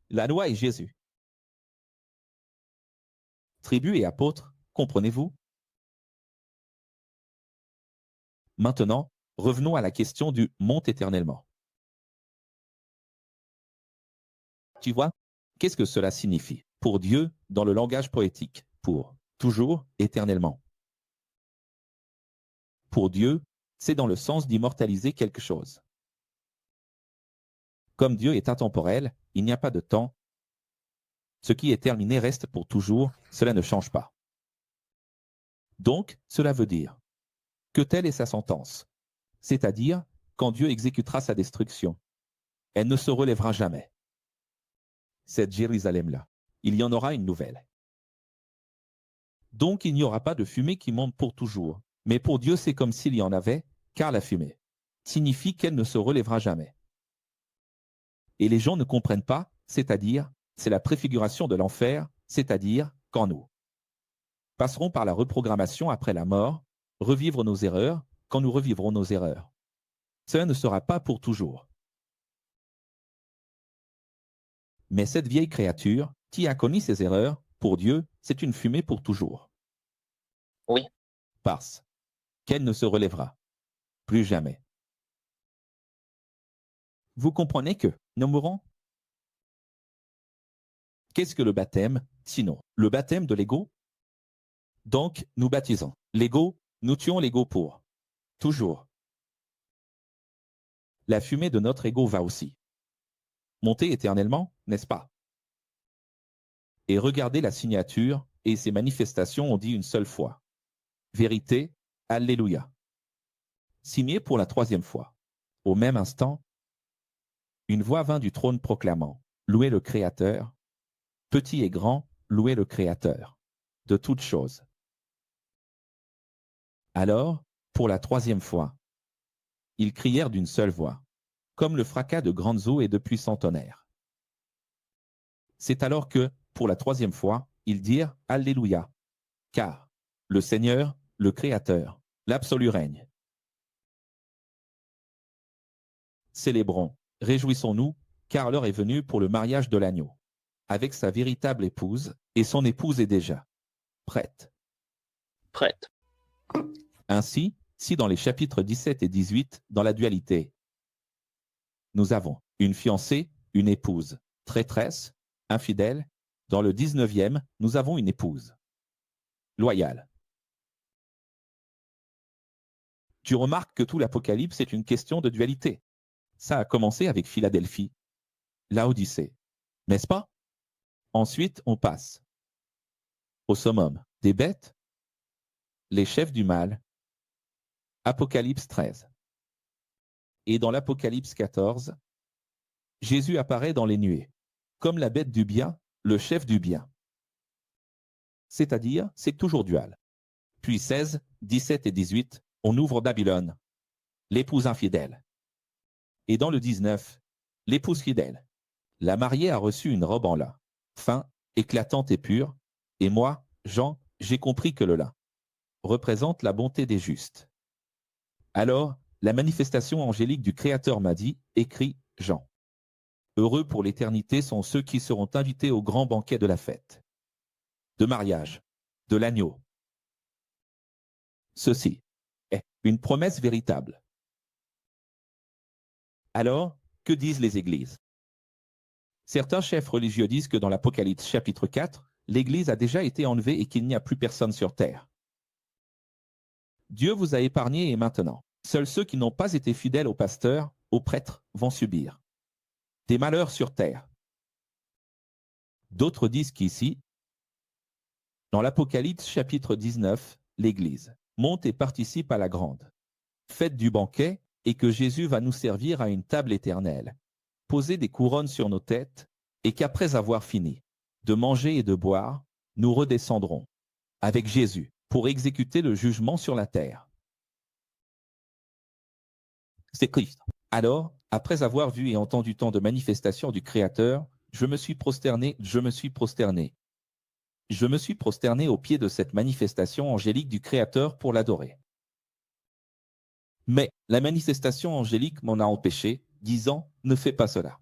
La loi est Jésus. Tribus et apôtres, comprenez-vous? Maintenant, revenons à la question du « monte éternellement ». Tu vois, qu'est-ce que cela signifie? pour Dieu dans le langage poétique, pour toujours, éternellement. Pour Dieu, c'est dans le sens d'immortaliser quelque chose. Comme Dieu est intemporel, il n'y a pas de temps. Ce qui est terminé reste pour toujours, cela ne change pas. Donc, cela veut dire que telle est sa sentence, c'est-à-dire quand Dieu exécutera sa destruction. Elle ne se relèvera jamais. Cette Jérusalem-là, il y en aura une nouvelle. Donc il n'y aura pas de fumée qui monte pour toujours. Mais pour Dieu, c'est comme s'il y en avait, car la fumée signifie qu'elle ne se relèvera jamais. Et les gens ne comprennent pas, c'est-à-dire, c'est la préfiguration de l'enfer, c'est-à-dire, quand nous passerons par la reprogrammation après la mort, revivre nos erreurs, quand nous revivrons nos erreurs. Cela ne sera pas pour toujours. Mais cette vieille créature, qui a connu ses erreurs, pour Dieu, c'est une fumée pour toujours. Oui. Parce qu'elle ne se relèvera plus jamais. Vous comprenez que nous mourrons? Qu'est-ce que le baptême, sinon le baptême de l'ego? Donc, nous baptisons l'ego, nous tuons l'ego pour toujours. La fumée de notre ego va aussi monter éternellement, n'est-ce pas? Et regardez la signature et ses manifestations ont dit une seule fois. Vérité, Alléluia. Signé pour la 3e fois. Au même instant, une voix vint du trône proclamant « Louez le Créateur, petit et grand, louez le Créateur, de toutes choses. » Alors, pour la 3e fois, ils crièrent d'une seule voix, comme le fracas de grandes eaux et de puissants tonnerres. C'est alors que, pour la 3e fois, ils dirent « Alléluia », car le Seigneur, le Créateur, l'absolu règne. Célébrons, réjouissons-nous, car l'heure est venue pour le mariage de l'agneau, avec sa véritable épouse, et son épouse est déjà prête. Prête. Ainsi, si dans les chapitres 17 et 18, dans la dualité, nous avons une fiancée, une épouse, traîtresse, infidèle, dans le 19e, nous avons une épouse loyale. Tu remarques que tout l'Apocalypse est une question de dualité. Ça a commencé avec Philadelphie, Laodicée, n'est-ce pas? Ensuite, on passe au summum des bêtes, les chefs du mal, Apocalypse 13. Et dans l'Apocalypse 14, Jésus apparaît dans les nuées, comme la bête du bien, le chef du bien. C'est-à-dire, c'est toujours dual. Puis 16, 17 et 18, on ouvre Babylone, l'épouse infidèle. Et dans le 19, l'épouse fidèle. La mariée a reçu une robe en lin, fin, éclatante et pure, et moi, Jean, j'ai compris que le lin représente la bonté des justes. Alors, la manifestation angélique du Créateur m'a dit, écrit Jean. Heureux pour l'éternité sont ceux qui seront invités au grand banquet de la fête, de mariage, de l'agneau. Ceci est une promesse véritable. Alors, que disent les églises? Certains chefs religieux disent que dans l'Apocalypse chapitre 4, l'Église a déjà été enlevée et qu'il n'y a plus personne sur terre. Dieu vous a épargné et maintenant, seuls ceux qui n'ont pas été fidèles au pasteur, aux prêtres, vont subir des malheurs sur terre. D'autres disent qu'ici, dans l'Apocalypse chapitre 19, l'Église monte et participe à la grande fête du banquet et que Jésus va nous servir à une table éternelle, poser des couronnes sur nos têtes et qu'après avoir fini de manger et de boire, nous redescendrons avec Jésus pour exécuter le jugement sur la terre. C'est Christ. Alors, après avoir vu et entendu tant de manifestations du Créateur, je me suis prosterné. Je me suis prosterné au pied de cette manifestation angélique du Créateur pour l'adorer. Mais la manifestation angélique m'en a empêché, disant « Ne fais pas cela ».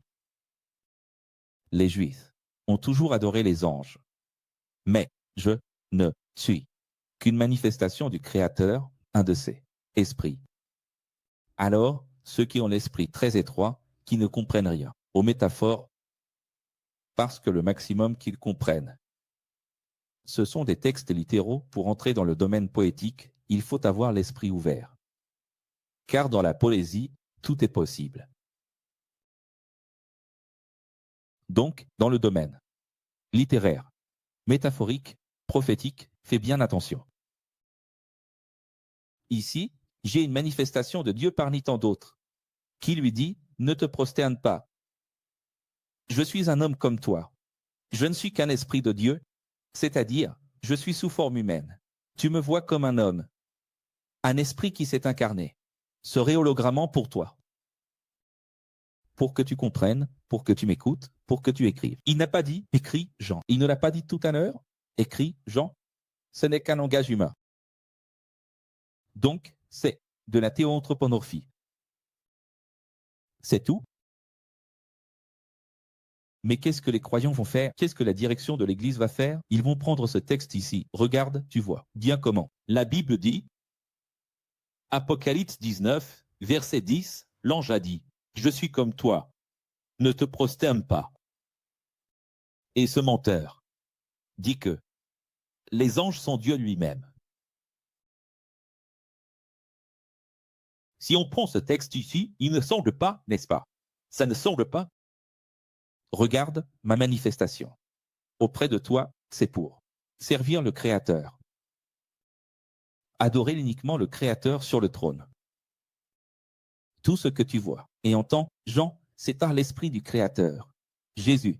Les Juifs ont toujours adoré les anges. Mais je ne suis qu'une manifestation du Créateur, un de ses esprits. Alors, ceux qui ont l'esprit très étroit, qui ne comprennent rien aux métaphores, parce que le maximum qu'ils comprennent. Ce sont des textes littéraux. Pour entrer dans le domaine poétique, il faut avoir l'esprit ouvert. Car dans la poésie, tout est possible. Donc, dans le domaine littéraire, métaphorique, prophétique, fais bien attention. Ici, j'ai une manifestation de Dieu parmi tant d'autres, qui lui dit « Ne te prosterne pas. Je suis un homme comme toi. Je ne suis qu'un esprit de Dieu, c'est-à-dire, je suis sous forme humaine. Tu me vois comme un homme, un esprit qui s'est incarné, serait hologrammant pour toi. Pour que tu comprennes, pour que tu m'écoutes, pour que tu écrives. » Il n'a pas dit « écris Jean ». Il ne l'a pas dit tout à l'heure « écris Jean ». Ce n'est qu'un langage humain. Donc, c'est de la théoanthropomorphie. C'est tout. Mais qu'est-ce que les croyants vont faire? Qu'est-ce que la direction de l'Église va faire? Ils vont prendre ce texte ici. Regarde, tu vois. Bien comment? La Bible dit, Apocalypse 19, verset 10, l'ange a dit, « Je suis comme toi, ne te prosterne pas. » Et ce menteur dit que les anges sont Dieu lui-même. Si on prend ce texte ici, il ne semble pas, n'est-ce pas? Ça ne semble pas. Regarde ma manifestation. Auprès de toi, c'est pour servir le Créateur. Adorer uniquement le Créateur sur le trône. Tout ce que tu vois et entends, Jean, c'est par l'Esprit du Créateur, Jésus.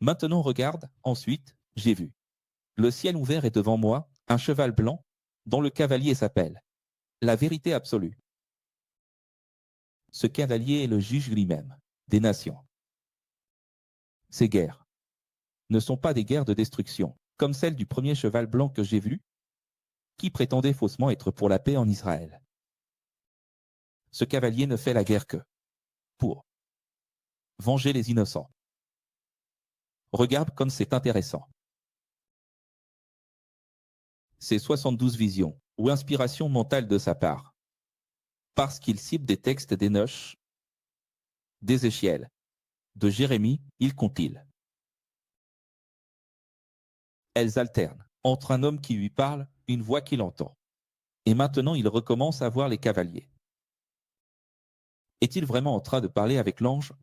Maintenant regarde, ensuite, j'ai vu. Le ciel ouvert est devant moi, un cheval blanc, dont le cavalier s'appelle la vérité absolue. Ce cavalier est le juge lui-même, des nations. Ces guerres ne sont pas des guerres de destruction, comme celle du premier cheval blanc que j'ai vu, qui prétendait faussement être pour la paix en Israël. Ce cavalier ne fait la guerre que pour venger les innocents. Regarde comme c'est intéressant. C'est 72 visions ou inspirations mentales de sa part, parce qu'il cible des textes d'Énoch, d'Ézéchiel, de Jérémie, il compile. Elles alternent entre un homme qui lui parle, une voix qu'il entend. Et maintenant, il recommence à voir les cavaliers. Est-il vraiment en train de parler avec l'ange?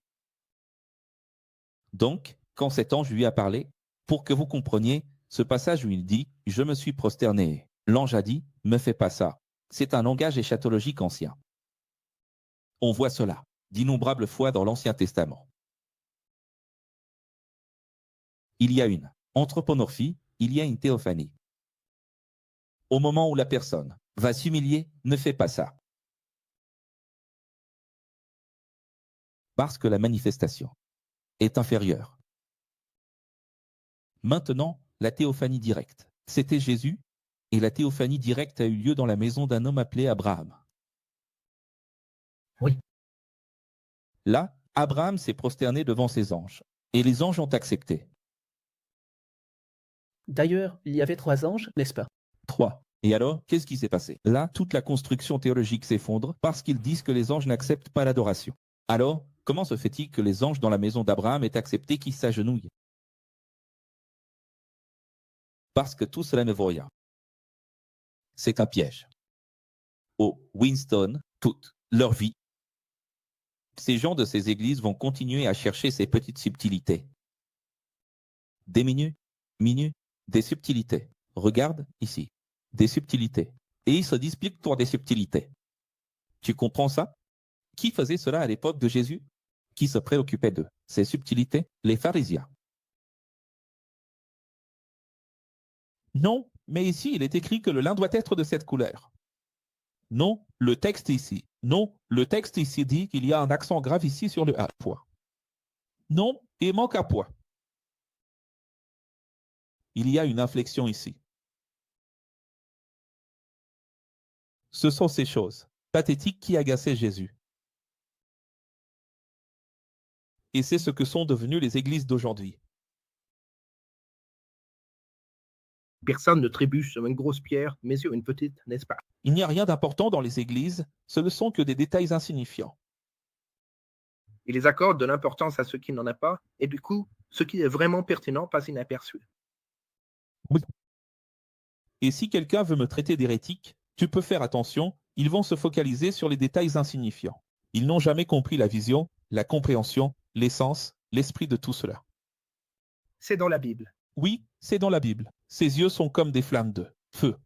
Donc, quand cet ange lui a parlé, pour que vous compreniez, ce passage où il dit « Je me suis prosterné », l'ange a dit « Me fais pas ça ». C'est un langage éschatologique ancien. On voit cela d'innombrables fois dans l'Ancien Testament. Il y a une anthropomorphie, il y a une théophanie. Au moment où la personne va s'humilier, ne fais pas ça. Parce que la manifestation est inférieure. Maintenant, la théophanie directe. C'était Jésus, et la théophanie directe a eu lieu dans la maison d'un homme appelé Abraham. Oui. Là, Abraham s'est prosterné devant ses anges, et les anges ont accepté. D'ailleurs, il y avait 3 anges, n'est-ce pas? 3. Et alors, qu'est-ce qui s'est passé? Là, toute la construction théologique s'effondre parce qu'ils disent que les anges n'acceptent pas l'adoration. Alors, comment se fait-il que les anges dans la maison d'Abraham aient accepté qu'ils s'agenouillent? Parce que tout cela ne vaut rien. C'est un piège. Au Winston, toute leur vie, ces gens de ces églises vont continuer à chercher ces petites subtilités. Des minutes, des subtilités. Regarde ici, des subtilités. Et ils se disputent pour des subtilités. Tu comprends ça? Qui faisait cela à l'époque de Jésus? Qui se préoccupait de ces subtilités? Les pharisiens. Non, mais ici il est écrit que le lin doit être de cette couleur. Non, le texte ici. Non, le texte ici dit qu'il y a un accent grave ici sur le A. Point. Non, il manque un point. Il y a une inflexion ici. Ce sont ces choses pathétiques qui agaçaient Jésus. Et c'est ce que sont devenues les églises d'aujourd'hui. Personne ne trébuche sur une grosse pierre, mais sur une petite, n'est-ce pas? Il n'y a rien d'important dans les églises, ce ne sont que des détails insignifiants. Il les accorde de l'importance à ce qui n'en a pas, et du coup, ce qui est vraiment pertinent passe inaperçu. Et si quelqu'un veut me traiter d'hérétique, tu peux faire attention, ils vont se focaliser sur les détails insignifiants. Ils n'ont jamais compris la vision, la compréhension, l'essence, l'esprit de tout cela. C'est dans la Bible. Oui, c'est dans la Bible. Ses yeux sont comme des flammes de feu.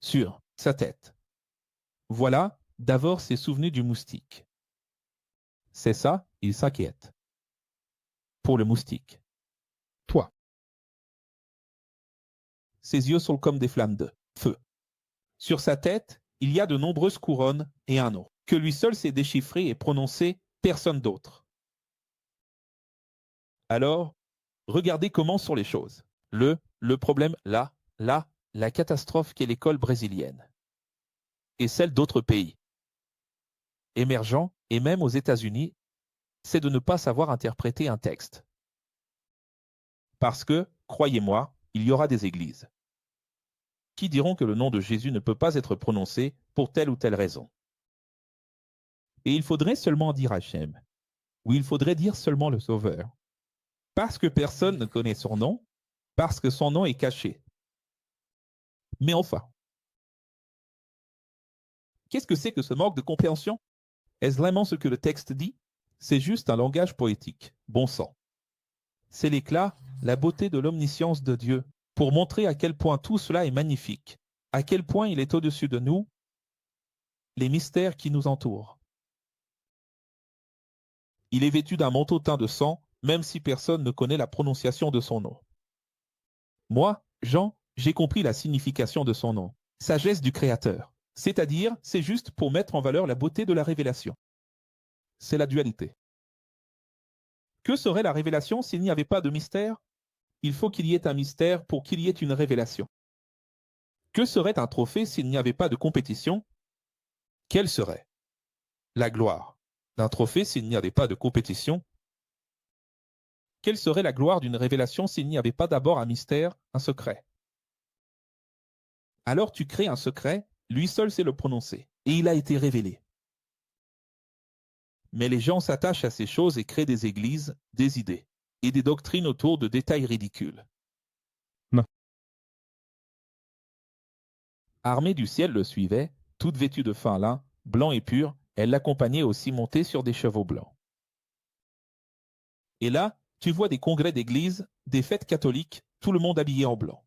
Sur sa tête. Voilà, Davor s'est souvenu du moustique. C'est ça, il s'inquiète. Pour le moustique. Toi. Ses yeux sont comme des flammes de feu. Sur sa tête, il y a de nombreuses couronnes et un nom, que lui seul sait déchiffrer et prononcer, personne d'autre. Alors, regardez comment sont les choses. Le problème, là, la catastrophe qu'est l'école brésilienne. Et celle d'autres pays. Émergents, et même aux États-Unis, c'est de ne pas savoir interpréter un texte. Parce que, croyez-moi, il y aura des églises qui diront que le nom de Jésus ne peut pas être prononcé pour telle ou telle raison. Et il faudrait seulement dire Hachem, ou il faudrait dire seulement le Sauveur, parce que personne ne connaît son nom, parce que son nom est caché. Mais enfin, qu'est-ce que c'est que ce manque de compréhension? Est-ce vraiment ce que le texte dit? C'est juste un langage poétique, bon sang. C'est l'éclat, la beauté de l'omniscience de Dieu, pour montrer à quel point tout cela est magnifique, à quel point il est au-dessus de nous, les mystères qui nous entourent. Il est vêtu d'un manteau teint de sang, même si personne ne connaît la prononciation de son nom. Moi, Jean, j'ai compris la signification de son nom, sagesse du Créateur. C'est-à-dire, c'est juste pour mettre en valeur la beauté de la révélation. C'est la dualité. Que serait la révélation s'il n'y avait pas de mystère? Il faut qu'il y ait un mystère pour qu'il y ait une révélation. Que serait un trophée s'il n'y avait pas de compétition? Quelle serait la gloire d'un trophée s'il n'y avait pas de compétition? Quelle serait la gloire d'une révélation s'il n'y avait pas d'abord un mystère, un secret? Alors tu crées un secret, lui seul sait le prononcer, et il a été révélé. Mais les gens s'attachent à ces choses et créent des églises, des idées, et des doctrines autour de détails ridicules. Armée du ciel le suivait, toute vêtue de fin lin, blanc et pur, elle l'accompagnait aussi montée sur des chevaux blancs. Et là, tu vois des congrès d'église, des fêtes catholiques, tout le monde habillé en blanc.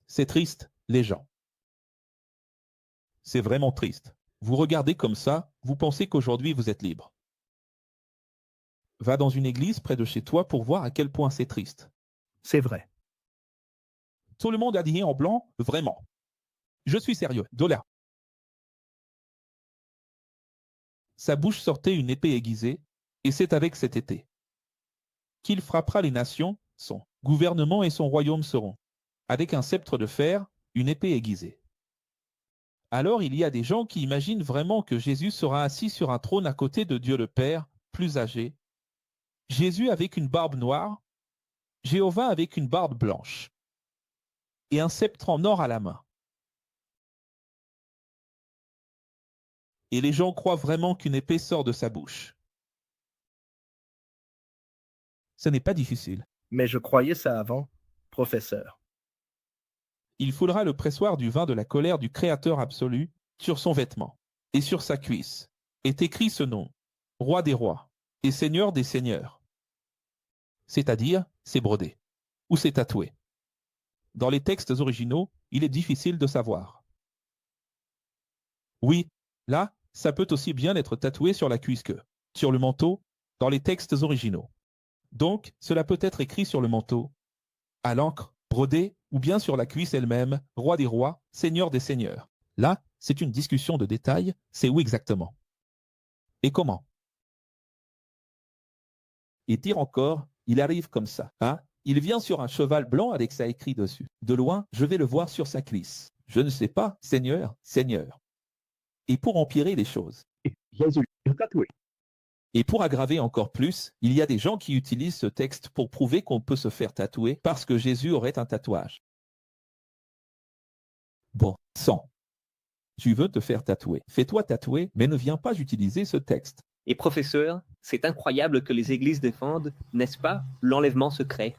C'est triste, les gens. C'est vraiment triste. Vous regardez comme ça, vous pensez qu'aujourd'hui vous êtes libre. Va dans une église près de chez toi pour voir à quel point c'est triste. C'est vrai. Tout le monde habillé en blanc, vraiment. Je suis sérieux, $. Sa bouche sortait une épée aiguisée, et c'est avec cette épée qu'il frappera les nations, son gouvernement et son royaume seront, avec un sceptre de fer, une épée aiguisée. Alors il y a des gens qui imaginent vraiment que Jésus sera assis sur un trône à côté de Dieu le Père, plus âgé. Jésus avec une barbe noire, Jéhovah avec une barbe blanche, et un sceptre en or à la main. Et les gens croient vraiment qu'une épée sort de sa bouche. Ce n'est pas difficile. Mais je croyais ça avant, professeur. Il foulera le pressoir du vin de la colère du Créateur absolu sur son vêtement, et sur sa cuisse est écrit ce nom, Roi des rois et Seigneur des seigneurs. C'est-à-dire, c'est brodé, ou c'est tatoué. Dans les textes originaux, il est difficile de savoir. Oui, là, ça peut aussi bien être tatoué sur la cuisse que sur le manteau, dans les textes originaux. Donc, cela peut être écrit sur le manteau, à l'encre, brodé, ou bien sur la cuisse elle-même, Roi des rois, Seigneur des seigneurs. Là, c'est une discussion de détails, c'est où exactement? Et comment? Et pire encore, il arrive comme ça, hein? Il vient sur un cheval blanc avec ça écrit dessus. De loin, je vais le voir sur sa cuisse. Je ne sais pas, Seigneur, Seigneur. Et pour empirer les choses, Jésus est tatoué. et pour aggraver encore plus, il y a des gens qui utilisent ce texte pour prouver qu'on peut se faire tatouer parce que Jésus aurait un tatouage. Bon sang. Tu veux te faire tatouer. Fais-toi tatouer, mais ne viens pas utiliser ce texte. Et professeur, c'est incroyable que les églises défendent, n'est-ce pas, l'enlèvement secret.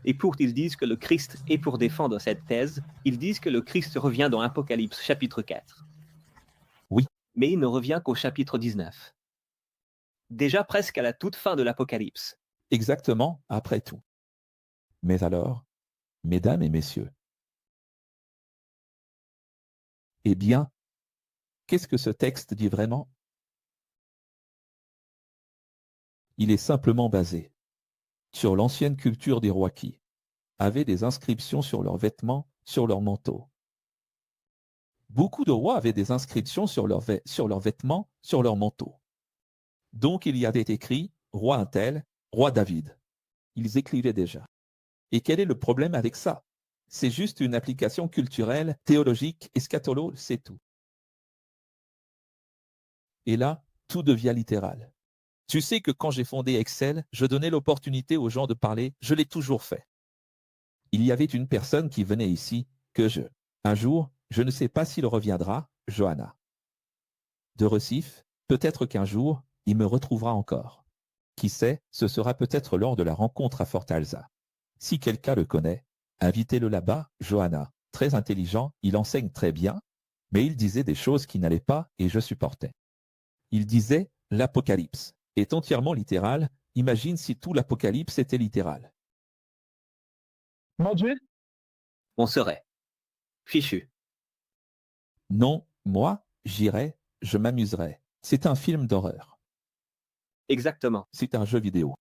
Et ils disent que le Christ est pour défendre cette thèse, ils disent que le Christ revient dans Apocalypse chapitre 4. Oui. Mais il ne revient qu'au chapitre 19. Déjà presque à la toute fin de l'Apocalypse. Exactement, après tout. Mais alors, mesdames et messieurs, eh bien, qu'est-ce que ce texte dit vraiment? Il est simplement basé sur l'ancienne culture des rois qui avaient des inscriptions sur leurs vêtements, sur leurs manteaux. Beaucoup de rois avaient des inscriptions sur leurs vêtements, sur leurs manteaux. Donc il y avait écrit « Roi un tel, roi David ». Ils écrivaient déjà. Et quel est le problème avec ça? C'est juste une application culturelle, théologique, eschatolo, c'est tout. Et là, tout devient littéral. Tu sais que quand j'ai fondé Excel, je donnais l'opportunité aux gens de parler, je l'ai toujours fait. Il y avait une personne qui venait ici, un jour, je ne sais pas s'il reviendra, Johanna. De Recife, peut-être qu'un jour, il me retrouvera encore. Qui sait, ce sera peut-être lors de la rencontre à Fort Alza. Si quelqu'un le connaît, invitez-le là-bas, Johanna. Très intelligent, il enseigne très bien, mais il disait des choses qui n'allaient pas et je supportais. Il disait « l'Apocalypse est entièrement littéral, imagine si tout l'Apocalypse était littéral. » Mon Dieu! On serait fichu. Non, moi, j'irai, je m'amuserai. C'est un film d'horreur. Exactement. C'est un jeu vidéo.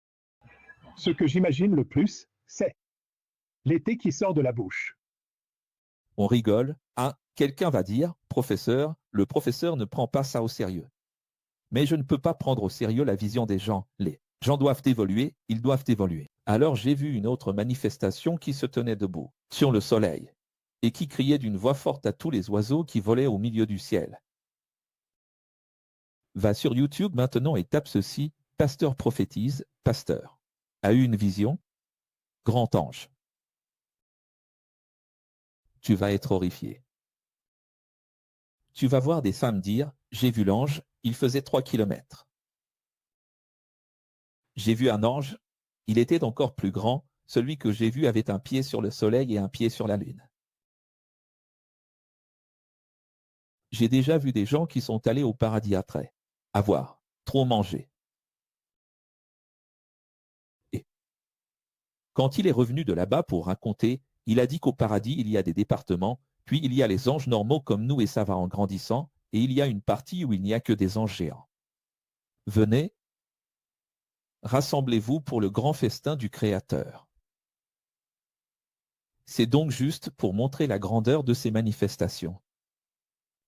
Ce que j'imagine le plus, c'est l'été qui sort de la bouche. On rigole. Quelqu'un va dire, professeur, le professeur ne prend pas ça au sérieux. Mais je ne peux pas prendre au sérieux la vision des gens. Les gens doivent évoluer, ils doivent évoluer. Alors j'ai vu une autre manifestation qui se tenait debout, sur le soleil, et qui criait d'une voix forte à tous les oiseaux qui volaient au milieu du ciel. Va sur YouTube maintenant et tape ceci, pasteur prophétise, pasteur. A eu une vision? Grand ange. Tu vas être horrifié. Tu vas voir des femmes dire, j'ai vu l'ange, il faisait 3 kilomètres. J'ai vu un ange, il était encore plus grand, celui que j'ai vu avait un pied sur le soleil et un pied sur la lune. J'ai déjà vu des gens qui sont allés au paradis après avoir trop mangé. Et quand il est revenu de là-bas pour raconter, il a dit qu'au paradis, il y a des départements, puis il y a les anges normaux comme nous et ça va en grandissant, et il y a une partie où il n'y a que des anges géants. Venez, rassemblez-vous pour le grand festin du Créateur. C'est donc juste pour montrer la grandeur de ces manifestations.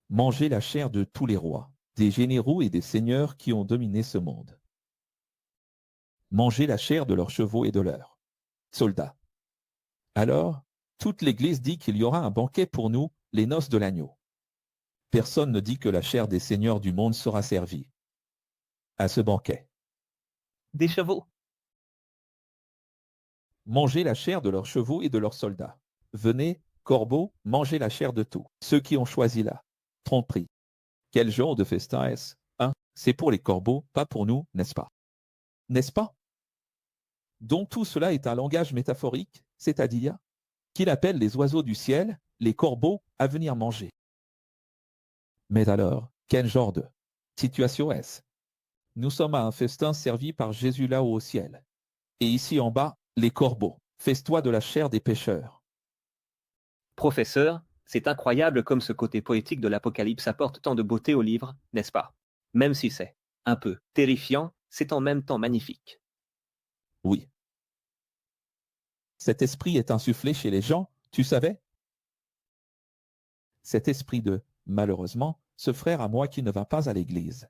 Mangez la chair de tous les rois, des généraux et des seigneurs qui ont dominé ce monde. Mangez la chair de leurs chevaux et de leurs soldats. Alors, toute l'Église dit qu'il y aura un banquet pour nous, les noces de l'agneau. Personne ne dit que la chair des seigneurs du monde sera servie à ce banquet. Des chevaux. Mangez la chair de leurs chevaux et de leurs soldats. Venez, corbeaux, mangez la chair de tous ceux qui ont choisi la tromperie. Quel genre de festin est-ce? C'est pour les corbeaux, pas pour nous, n'est-ce pas? N'est-ce pas? Donc tout cela est un langage métaphorique, c'est-à-dire qu'il appelle les oiseaux du ciel, les corbeaux, à venir manger. Mais alors, quel genre de situation est-ce? Nous sommes à un festin servi par Jésus là-haut au ciel. Et ici en bas, les corbeaux. Fais-toi de la chair des pécheurs. Professeur, c'est incroyable comme ce côté poétique de l'Apocalypse apporte tant de beauté au livre, n'est-ce pas? Même si c'est un peu terrifiant, c'est en même temps magnifique. Oui. Cet esprit est insufflé chez les gens, tu savais? Cet esprit de, malheureusement, ce frère à moi qui ne va pas à l'église.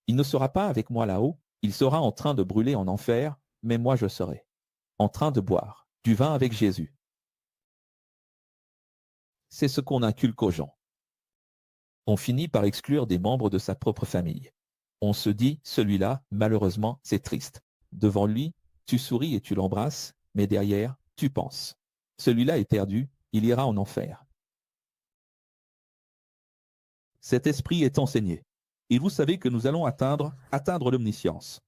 Il ne sera pas avec moi là-haut, il sera en train de brûler en enfer, mais moi je serai en train de boire du vin avec Jésus. C'est ce qu'on inculque aux gens. On finit par exclure des membres de sa propre famille. On se dit, celui-là, malheureusement, c'est triste. Devant lui, tu souris et tu l'embrasses, mais derrière, tu penses. Celui-là est perdu, il ira en enfer. Cet esprit est enseigné. Et vous savez que nous allons atteindre l'omniscience.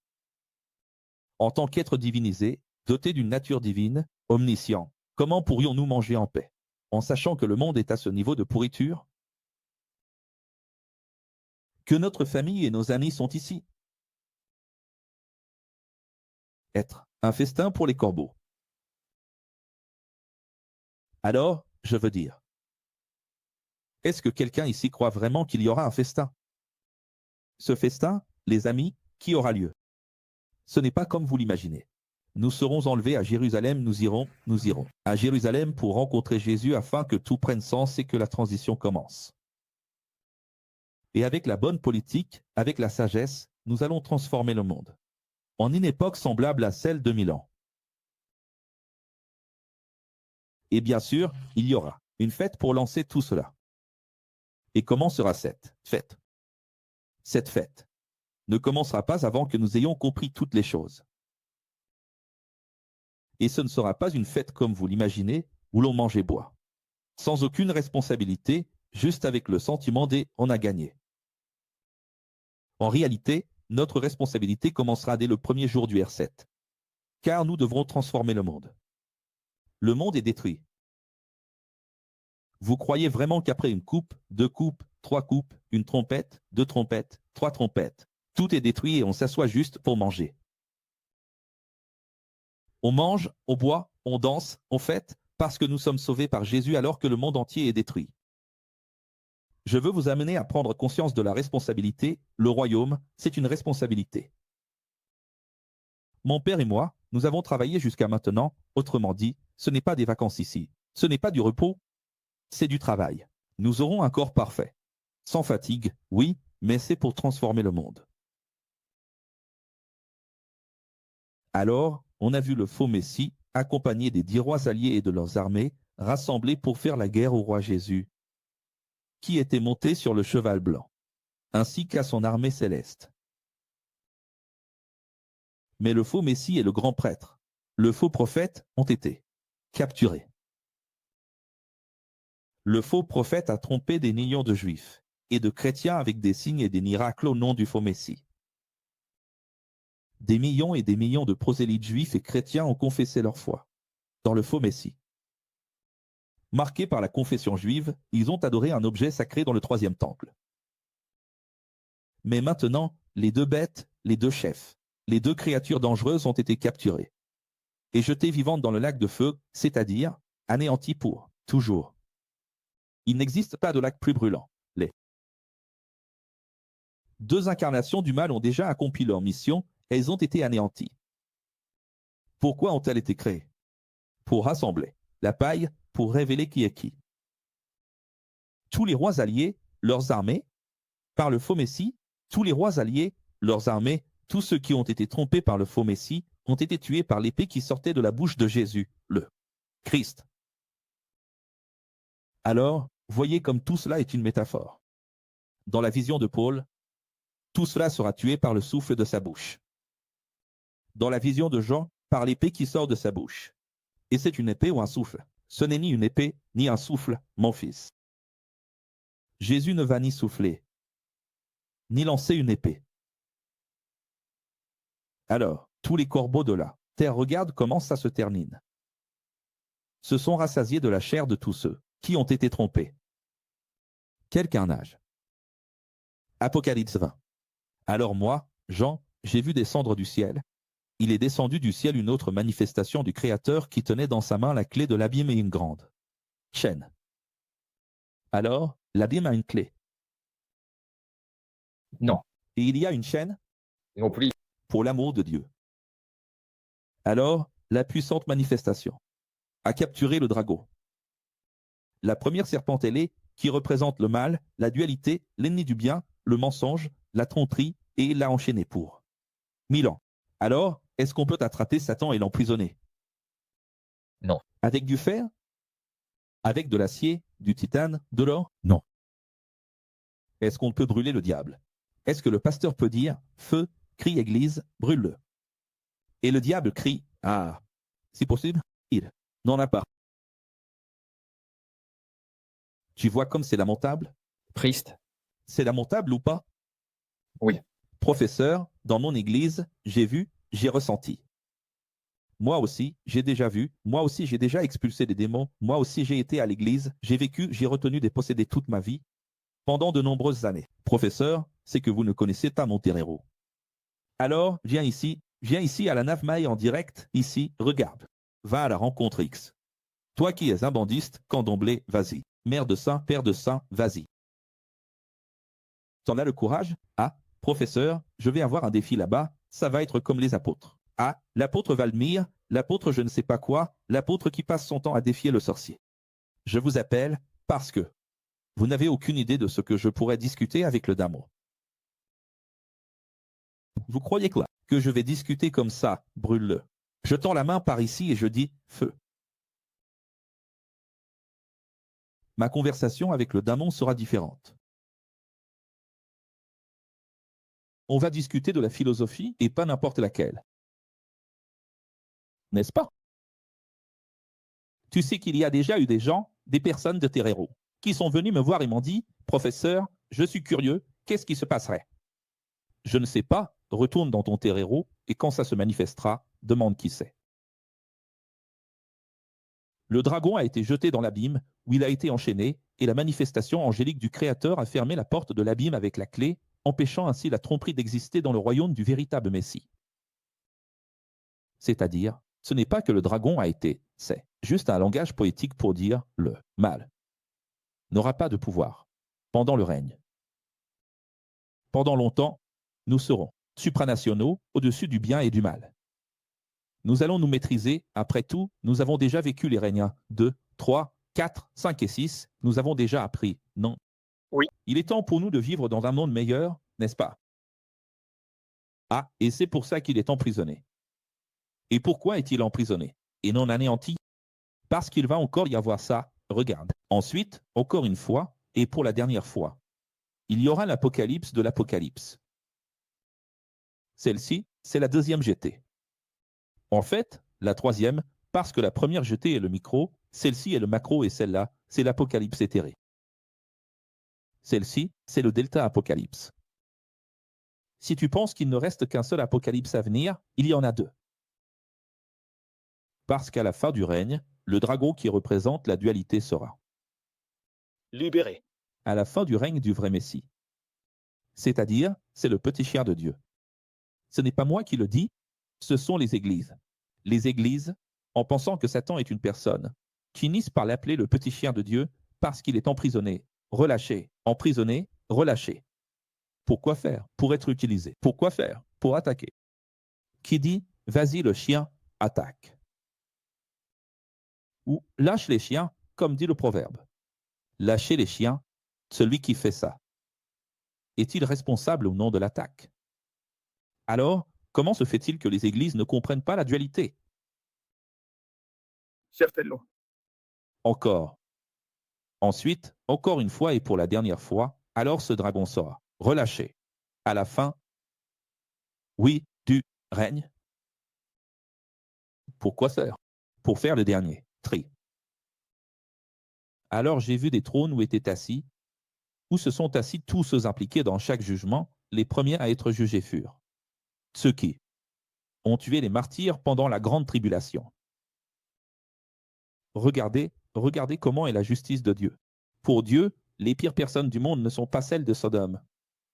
En tant qu'être divinisé, doté d'une nature divine, omniscient, comment pourrions-nous manger en paix, en sachant que le monde est à ce niveau de pourriture? Que notre famille et nos amis sont ici. Être un festin pour les corbeaux. Alors, je veux dire, est-ce que quelqu'un ici croit vraiment qu'il y aura un festin? Ce festin, les amis, qui aura lieu? Ce n'est pas comme vous l'imaginez. Nous serons enlevés à Jérusalem, nous irons à Jérusalem pour rencontrer Jésus afin que tout prenne sens et que la transition commence. Et avec la bonne politique, avec la sagesse, nous allons transformer le monde en une époque semblable à celle de 1000 ans. Et bien sûr, il y aura une fête pour lancer tout cela. Et comment sera cette fête? Cette fête ne commencera pas avant que nous ayons compris toutes les choses. Et ce ne sera pas une fête comme vous l'imaginez, où l'on mange et boit. Sans aucune responsabilité, juste avec le sentiment des « on a gagné ». En réalité, notre responsabilité commencera dès le premier jour du R7. Car nous devrons transformer le monde. Le monde est détruit. Vous croyez vraiment qu'après une coupe, 2 coupes, 3 coupes, une trompette, 2 trompettes, 3 trompettes, tout est détruit et on s'assoit juste pour manger? On mange, on boit, on danse, on fête, parce que nous sommes sauvés par Jésus alors que le monde entier est détruit. Je veux vous amener à prendre conscience de la responsabilité. Le royaume, c'est une responsabilité. Mon père et moi, nous avons travaillé jusqu'à maintenant. Autrement dit, ce n'est pas des vacances ici. Ce n'est pas du repos. C'est du travail. Nous aurons un corps parfait. Sans fatigue, oui, mais c'est pour transformer le monde. Alors, on a vu le faux Messie, accompagné des 10 rois alliés et de leurs armées, rassemblés pour faire la guerre au roi Jésus, qui était monté sur le cheval blanc, ainsi qu'à son armée céleste. Mais le faux Messie et le grand prêtre, le faux prophète, ont été capturés. Le faux prophète a trompé des millions de Juifs et de chrétiens avec des signes et des miracles au nom du faux Messie. Des millions et des millions de prosélytes juifs et chrétiens ont confessé leur foi dans le faux Messie. Marqués par la confession juive, ils ont adoré un objet sacré dans le 3e temple. Mais maintenant, les 2 bêtes, les 2 chefs, les 2 créatures dangereuses ont été capturées et jetées vivantes dans le lac de feu, c'est-à-dire anéanties pour toujours. Il n'existe pas de lac plus brûlant. Les 2 incarnations du mal ont déjà accompli leur mission, elles ont été anéanties. Pourquoi ont-elles été créées? Pour rassembler la paille, pour révéler qui est qui. Tous les rois alliés, leurs armées, par le faux Messie, tous les rois alliés, leurs armées, tous ceux qui ont été trompés par le faux Messie, ont été tués par l'épée qui sortait de la bouche de Jésus, le Christ. Alors, voyez comme tout cela est une métaphore. Dans la vision de Paul, tout cela sera tué par le souffle de sa bouche. Dans la vision de Jean, par l'épée qui sort de sa bouche. Et c'est une épée ou un souffle. Ce n'est ni une épée, ni un souffle, mon fils. Jésus ne va ni souffler, ni lancer une épée. Alors, tous les corbeaux de la terre, regarde comment ça se termine. Se sont rassasiés de la chair de tous ceux qui ont été trompés. Quel carnage. Apocalypse 20. Alors moi, Jean, j'ai vu descendre du ciel. Il est descendu du ciel une autre manifestation du Créateur qui tenait dans sa main la clé de l'abîme et une grande chaîne. Alors, l'abîme a une clé. Non. Et il y a une chaîne Non plus. pour l'amour de Dieu. Alors, la puissante manifestation a capturé le dragon. La première serpente ailée qui représente le mal, la dualité, l'ennemi du bien, le mensonge, la tromperie et l'a enchaîné pour 1000 ans. Alors, est-ce qu'on peut attraper Satan et l'emprisonner? Non. Avec du fer? Avec de l'acier, du titane, de l'or? Non. Est-ce qu'on peut brûler le diable? Est-ce que le pasteur peut dire « Feu, crie Église, brûle-le » et le diable crie « Ah, si possible, il n'en a pas. » Tu vois comme c'est lamentable? Triste. C'est lamentable ou pas? Oui. Professeur, dans mon église, j'ai vu, j'ai ressenti. Moi aussi, j'ai déjà vu, moi aussi j'ai déjà expulsé des démons, moi aussi j'ai été à l'église, j'ai vécu, j'ai retenu des possédés toute ma vie, pendant de nombreuses années. Professeur, c'est que vous ne connaissez pas mon terreau. Alors, viens ici à la Navmaï en direct, ici, regarde. Va à la rencontre X. Toi qui es un bandiste, candomblé, vas-y. Mère de saint, père de saint, vas-y. T'en as le courage? Ah, professeur, je vais avoir un défi là-bas, ça va être comme les apôtres. Ah, l'apôtre Valmire, l'apôtre je ne sais pas quoi, l'apôtre qui passe son temps à défier le sorcier. Je vous appelle parce que vous n'avez aucune idée de ce que je pourrais discuter avec le Damo. Vous croyez quoi? Que je vais discuter comme ça, brûle-le. Je tends la main par ici et je dis « feu ». Ma conversation avec le Damon sera différente. On va discuter de la philosophie et pas n'importe laquelle. N'est-ce pas? Tu sais qu'il y a déjà eu des gens, des personnes de Terreiro, qui sont venus me voir et m'ont dit « Professeur, je suis curieux, qu'est-ce qui se passerait ?» Je ne sais pas, retourne dans ton Terreiro et quand ça se manifestera, demande qui c'est. Le dragon a été jeté dans l'abîme, où il a été enchaîné, et la manifestation angélique du Créateur a fermé la porte de l'abîme avec la clé, empêchant ainsi la tromperie d'exister dans le royaume du véritable Messie. C'est-à-dire, ce n'est pas que le dragon a été, c'est juste un langage poétique pour dire le mal n'aura pas de pouvoir pendant le règne. Pendant longtemps, nous serons supranationaux au-dessus du bien et du mal. Nous allons nous maîtriser, après tout, nous avons déjà vécu les règnes 1, 2, 3, 4, 5 et 6, nous avons déjà appris, non? Oui. Il est temps pour nous de vivre dans un monde meilleur, n'est-ce pas? Ah, et c'est pour ça qu'il est emprisonné. Et pourquoi est-il emprisonné et non anéanti? Parce qu'il va encore y avoir ça, regarde. Ensuite, encore une fois, et pour la dernière fois, il y aura l'apocalypse de l'apocalypse. Celle-ci, c'est la deuxième jetée. En fait, la troisième, parce que la première jetée est le micro, celle-ci est le macro et celle-là, c'est l'apocalypse éthéré. Celle-ci, c'est le delta apocalypse. Si tu penses qu'il ne reste qu'un seul apocalypse à venir, il y en a deux. Parce qu'à la fin du règne, le dragon qui représente la dualité sera libéré. à la fin du règne du vrai Messie. C'est-à-dire, c'est le petit chien de Dieu. Ce n'est pas moi qui le dis, ce sont les églises. Les églises, en pensant que Satan est une personne, finissent par l'appeler le petit chien de Dieu parce qu'il est emprisonné, relâché, emprisonné, relâché. Pourquoi faire? Pour être utilisé. Pourquoi faire? Pour attaquer. Qui dit « vas-y le chien, attaque ». Ou « lâche les chiens », comme dit le proverbe. Lâcher les chiens, celui qui fait ça. Est-il responsable ou non de l'attaque? Alors, comment se fait-il que les églises ne comprennent pas la dualité? Certainement. Encore. Ensuite, encore une fois et pour la dernière fois, alors ce dragon sera relâché. À la fin, oui, du règne. Pourquoi faire? Pour faire le dernier tri. Alors j'ai vu des trônes où étaient assis, où se sont assis tous ceux impliqués dans chaque jugement, les premiers à être jugés furent ceux qui ont tué les martyrs pendant la grande tribulation. Regardez comment est la justice de Dieu. Pour Dieu, les pires personnes du monde ne sont pas celles de Sodome.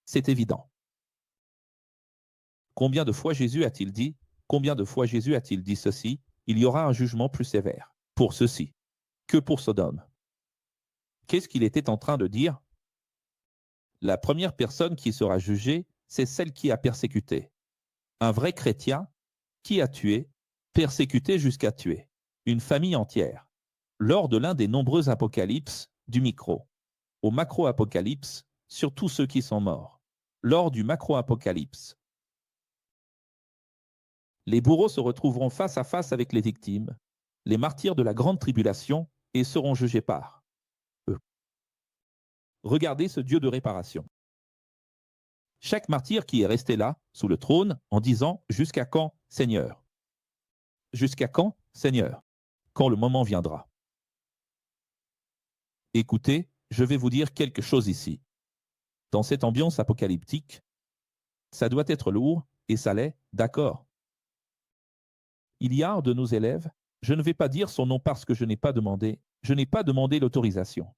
C'est évident. Combien de fois Jésus a-t-il dit ceci? Il y aura un jugement plus sévère pour ceux-ci que pour Sodome. Qu'est-ce qu'il était en train de dire? La première personne qui sera jugée, c'est celle qui a persécuté. Un vrai chrétien qui a tué, persécuté jusqu'à tuer, une famille entière. Lors de l'un des nombreux apocalypses du micro, au macro-apocalypse, sur tous ceux qui sont morts. Lors du macro-apocalypse, les bourreaux se retrouveront face à face avec les victimes, les martyrs de la grande tribulation, et seront jugés par eux. Regardez ce Dieu de réparation. Chaque martyr qui est resté là, sous le trône, en disant « Jusqu'à quand, Seigneur ?» Jusqu'à quand, Seigneur? Quand le moment viendra. Écoutez, je vais vous dire quelque chose ici. Dans cette ambiance apocalyptique, ça doit être lourd, et ça l'est, d'accord. Il y a un de nos élèves, je ne vais pas dire son nom parce que je n'ai pas demandé l'autorisation.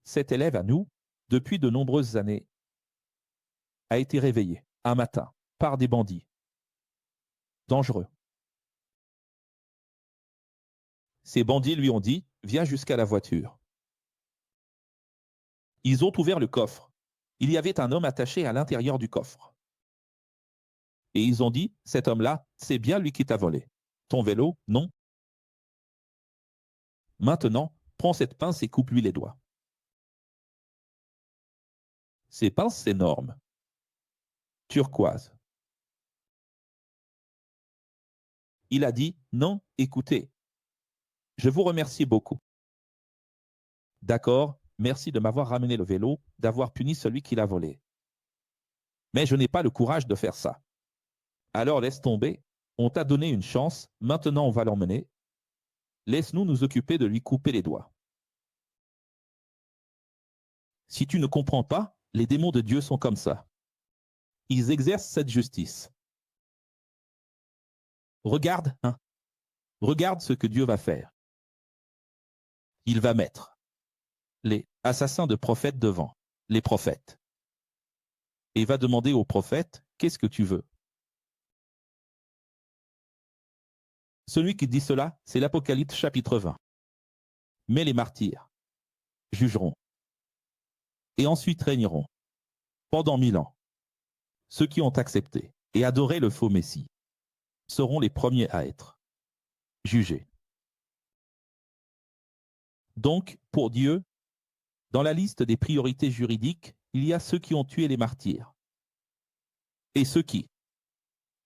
Cet élève à nous, depuis de nombreuses années, a été réveillé, un matin, par des bandits. Dangereux. Ces bandits lui ont dit, viens jusqu'à la voiture. Ils ont ouvert le coffre. Il y avait un homme attaché à l'intérieur du coffre. Et ils ont dit, cet homme-là, c'est bien lui qui t'a volé. Ton vélo, non. Maintenant, prends cette pince et coupe-lui les doigts. Ces pinces énormes, turquoise. Il a dit, non, écoutez, je vous remercie beaucoup. D'accord, merci de m'avoir ramené le vélo, d'avoir puni celui qui l'a volé. Mais je n'ai pas le courage de faire ça. Alors laisse tomber, on t'a donné une chance, maintenant on va l'emmener. Laisse-nous nous occuper de lui couper les doigts. Si tu ne comprends pas, les démons de Dieu sont comme ça. Ils exercent cette justice. Regarde, hein. Regarde ce que Dieu va faire. Il va mettre les assassins de prophètes devant les prophètes. Et va demander aux prophètes, qu'est-ce que tu veux? Celui qui dit cela, c'est l'Apocalypse chapitre 20. Mais les martyrs jugeront et ensuite régneront pendant 1000 ans. Ceux qui ont accepté et adoré le faux Messie seront les premiers à être jugés. Donc, pour Dieu, dans la liste des priorités juridiques, il y a ceux qui ont tué les martyrs et ceux qui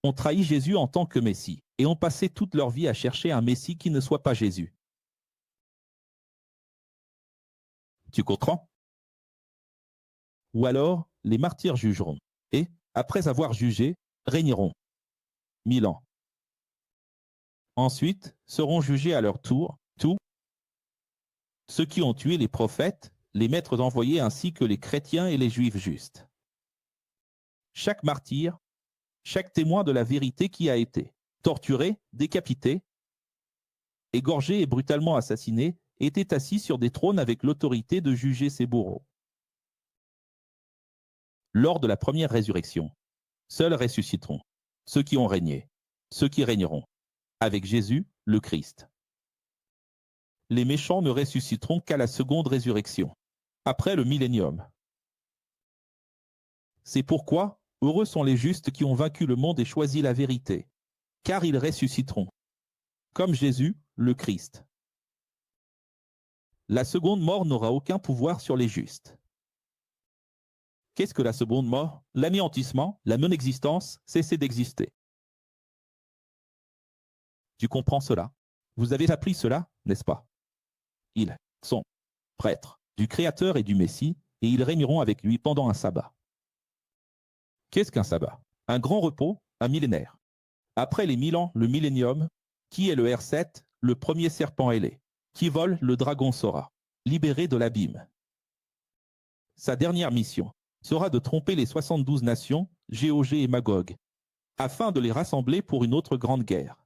ont trahi Jésus en tant que Messie et ont passé toute leur vie à chercher un Messie qui ne soit pas Jésus. Tu comprends? Ou alors, les martyrs jugeront et, après avoir jugé, régneront 1000 ans. Ensuite, seront jugés à leur tour tous ceux qui ont tué les prophètes, les maîtres envoyés ainsi que les chrétiens et les juifs justes. Chaque martyr, chaque témoin de la vérité qui a été torturé, décapité, égorgé et brutalement assassiné, était assis sur des trônes avec l'autorité de juger ses bourreaux. Lors de la première résurrection, seuls ressusciteront ceux qui ont régné, ceux qui régneront, avec Jésus, le Christ. Les méchants ne ressusciteront qu'à la seconde résurrection, après le millénium. C'est pourquoi, heureux sont les justes qui ont vaincu le monde et choisi la vérité, car ils ressusciteront, comme Jésus, le Christ. La seconde mort n'aura aucun pouvoir sur les justes. Qu'est-ce que la seconde mort? L'anéantissement, la non-existence, cesser d'exister. Tu comprends cela? Vous avez appris cela, n'est-ce pas? Ils sont prêtres du Créateur et du Messie, et ils régneront avec lui pendant un sabbat. Qu'est-ce qu'un sabbat? Un grand repos, un millénaire. Après les 1000 ans, le millénium, qui est le R7, le premier serpent ailé, qui vole, le dragon Sora, libéré de l'abîme. Sa dernière mission sera de tromper les 72 nations, Géog et Magog, afin de les rassembler pour une autre grande guerre.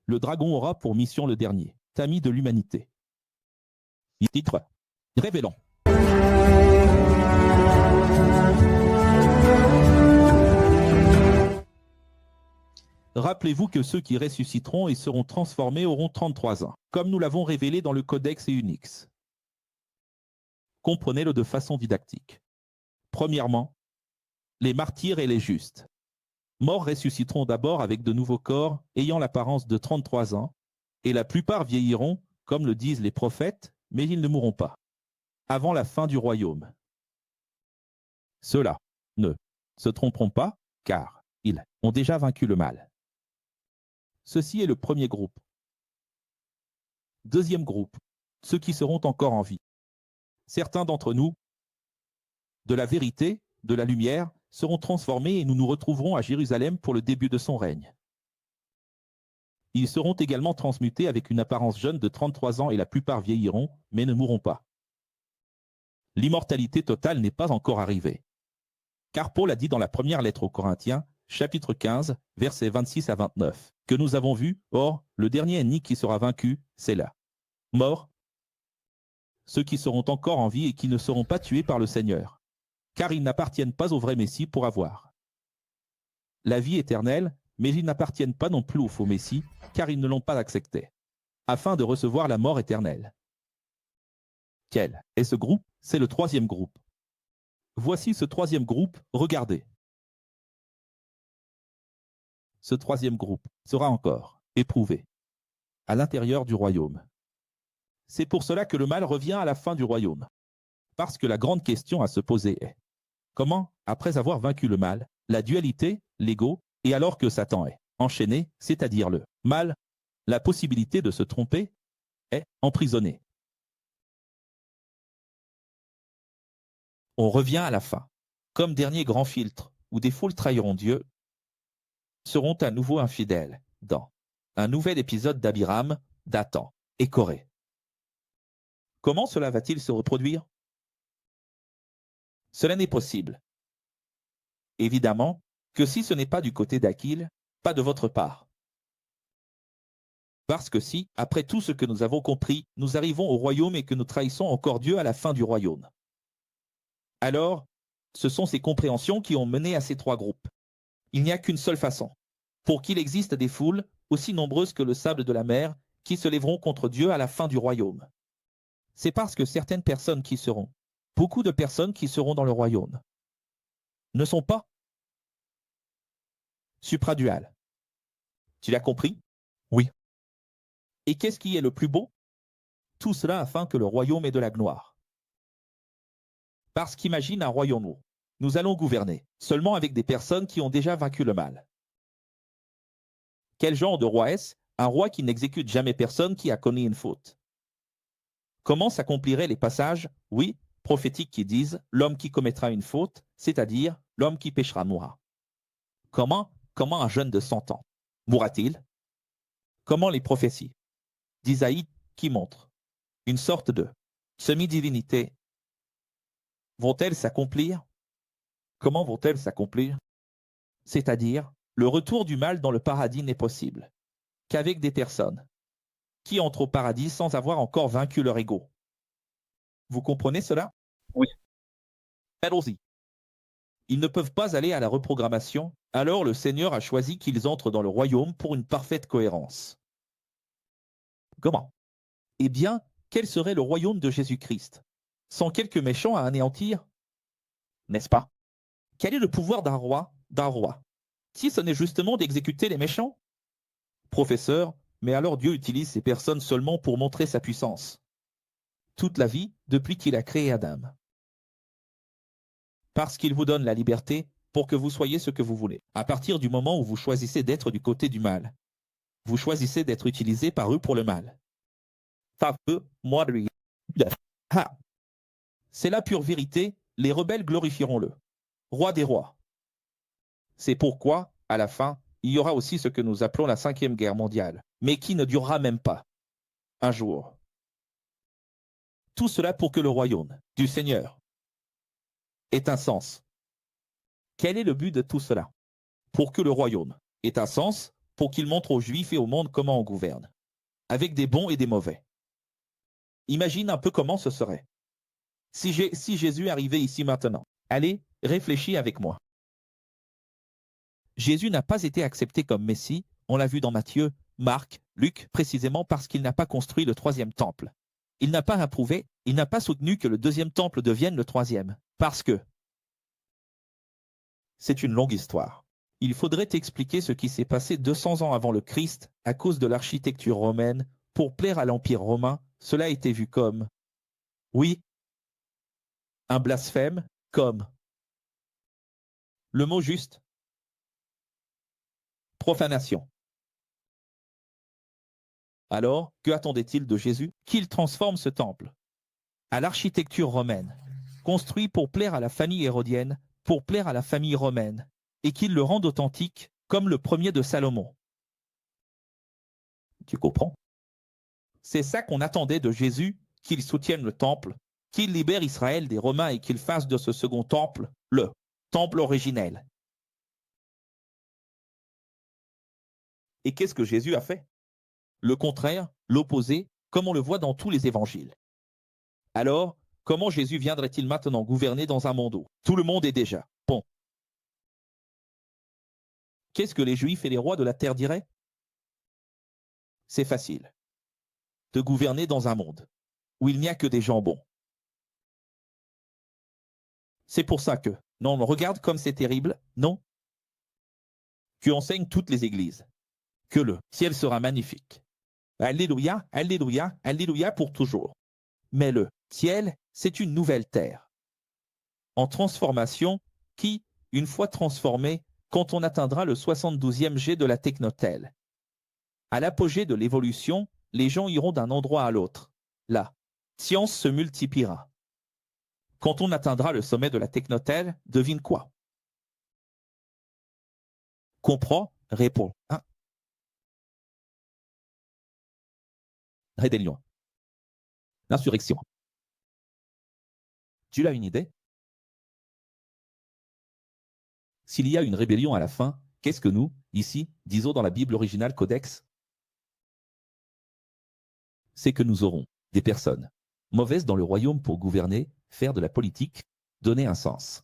Le dragon aura pour mission le dernier, tamis de l'humanité. Titre, révélons. Rappelez-vous que ceux qui ressusciteront et seront transformés auront 33 ans, comme nous l'avons révélé dans le Codex Unix. Comprenez-le de façon didactique. Premièrement, les martyrs et les justes. Morts ressusciteront d'abord avec de nouveaux corps ayant l'apparence de 33 ans, et la plupart vieilliront, comme le disent les prophètes, mais ils ne mourront pas, avant la fin du royaume. Ceux-là ne se tromperont pas, car ils ont déjà vaincu le mal. Ceci est le premier groupe. Deuxième groupe, ceux qui seront encore en vie. Certains d'entre nous, de la vérité, de la lumière, seront transformés et nous nous retrouverons à Jérusalem pour le début de son règne. Ils seront également transmutés avec une apparence jeune de 33 ans et la plupart vieilliront, mais ne mourront pas. l'immortalité totale n'est pas encore arrivée. Car Paul a dit dans la première lettre aux Corinthiens, chapitre 15, versets 26 à 29, que nous avons vu, or, le dernier ennemi qui sera vaincu, c'est la mort. Ceux qui seront encore en vie et qui ne seront pas tués par le Seigneur, car ils n'appartiennent pas au vrai Messie pour avoir la vie éternelle, mais ils n'appartiennent pas non plus au faux Messie, car ils ne l'ont pas accepté, afin de recevoir la mort éternelle. Quel est ce groupe? C'est le troisième groupe. Voici ce troisième groupe, regardez. Ce troisième groupe sera encore éprouvé à l'intérieur du royaume. C'est pour cela que le mal revient à la fin du royaume. Parce que la grande question à se poser est, comment, après avoir vaincu le mal, la dualité, l'ego, et alors que Satan est enchaîné, c'est-à-dire le mal, la possibilité de se tromper, est emprisonnée. On revient à la fin. Comme dernier grand filtre, où des foules trahiront Dieu, seront à nouveau infidèles, dans un nouvel épisode d'Abiram, Dathan et Corée. Comment cela va-t-il se reproduire? Cela n'est possible. Évidemment que si ce n'est pas du côté d'Achille, pas de votre part. Parce que si, après tout ce que nous avons compris, nous arrivons au royaume et que nous trahissons encore Dieu à la fin du royaume, alors, ce sont ces compréhensions qui ont mené à ces trois groupes. Il n'y a qu'une seule façon, pour qu'il existe des foules, aussi nombreuses que le sable de la mer, qui se lèveront contre Dieu à la fin du royaume. C'est parce que certaines personnes qui seront, beaucoup de personnes qui seront dans le royaume, ne sont pas supraduales. Tu l'as compris? Oui. Et qu'est-ce qui est le plus beau? Tout cela afin que le royaume ait de la gloire. Parce qu'imagine un royaume où nous allons gouverner, seulement avec des personnes qui ont déjà vaincu le mal. Quel genre de roi est-ce? Un roi qui n'exécute jamais personne qui a commis une faute. Comment s'accompliraient les passages, oui, prophétiques qui disent « l'homme qui commettra une faute, c'est-à-dire l'homme qui péchera mourra ». Comment un jeune de 100 ans mourra-t-il? Comment les prophéties d'Isaïe qui montrent une sorte de semi-divinité vont-elles s'accomplir? Comment vont-elles s'accomplir? C'est-à-dire, le retour du mal dans le paradis n'est possible qu'avec des personnes qui entrent au paradis sans avoir encore vaincu leur ego. Vous comprenez cela? Oui. Allons-y. Ils ne peuvent pas aller à la reprogrammation, alors le Seigneur a choisi qu'ils entrent dans le royaume pour une parfaite cohérence. Comment? Eh bien, quel serait le royaume de Jésus-Christ? Sans quelques méchants à anéantir? N'est-ce pas? Quel est le pouvoir d'un roi? Si ce n'est justement d'exécuter les méchants? Professeur, mais alors Dieu utilise ces personnes seulement pour montrer sa puissance. Toute la vie, depuis qu'il a créé Adam. Parce qu'il vous donne la liberté pour que vous soyez ce que vous voulez. À partir du moment où vous choisissez d'être du côté du mal, vous choisissez d'être utilisé par eux pour le mal. C'est la pure vérité, les rebelles glorifieront le roi des rois. C'est pourquoi, à la fin, il y aura aussi ce que nous appelons la 5e guerre mondiale, mais qui ne durera même pas un jour. Tout cela pour que le royaume du Seigneur ait un sens. Quel est le but de tout cela? Pour que le royaume ait un sens, pour qu'il montre aux Juifs et au monde comment on gouverne, avec des bons et des mauvais. Imagine un peu comment ce serait. Si Jésus arrivait ici maintenant, allez, réfléchis avec moi. Jésus n'a pas été accepté comme Messie, on l'a vu dans Matthieu, Marc, Luc, précisément parce qu'il n'a pas construit le 3e temple. Il n'a pas approuvé, il n'a pas soutenu que le 2e temple devienne le 3e, parce que c'est une longue histoire. Il faudrait expliquer ce qui s'est passé 200 ans avant le Christ à cause de l'architecture romaine. Pour plaire à l'Empire romain, cela a été vu comme, oui, un blasphème, comme le mot juste, profanation. Alors, que attendait-il de Jésus? Qu'il transforme ce temple à l'architecture romaine, construit pour plaire à la famille hérodienne, pour plaire à la famille romaine, et qu'il le rende authentique, comme le premier de Salomon. Tu comprends? C'est ça qu'on attendait de Jésus, qu'il soutienne le temple, qu'il libère Israël des Romains et qu'il fasse de ce second temple le temple originel. Et qu'est-ce que Jésus a fait? Le contraire, l'opposé, comme on le voit dans tous les évangiles. Alors, comment Jésus viendrait-il maintenant gouverner dans un monde où tout le monde est déjà bon? Qu'est-ce que les Juifs et les rois de la terre diraient? C'est facile de gouverner dans un monde où il n'y a que des gens bons. C'est pour ça que, non, regarde comme c'est terrible, non? Que enseignent toutes les églises que le ciel sera magnifique. Alléluia, alléluia, alléluia pour toujours. Mais le ciel, c'est une nouvelle terre en transformation qui, une fois transformée, quand on atteindra le 72e jet de la technotelle, à l'apogée de l'évolution, les gens iront d'un endroit à l'autre. La science se multipliera. Quand on atteindra le sommet de la technotelle, devine quoi? Comprends, réponds. Hein? Rébellion. L'insurrection. Tu as une idée? S'il y a une rébellion à la fin, qu'est-ce que nous, ici, disons dans la Bible originale Codex? C'est que nous aurons des personnes mauvaises dans le royaume pour gouverner, faire de la politique, donner un sens.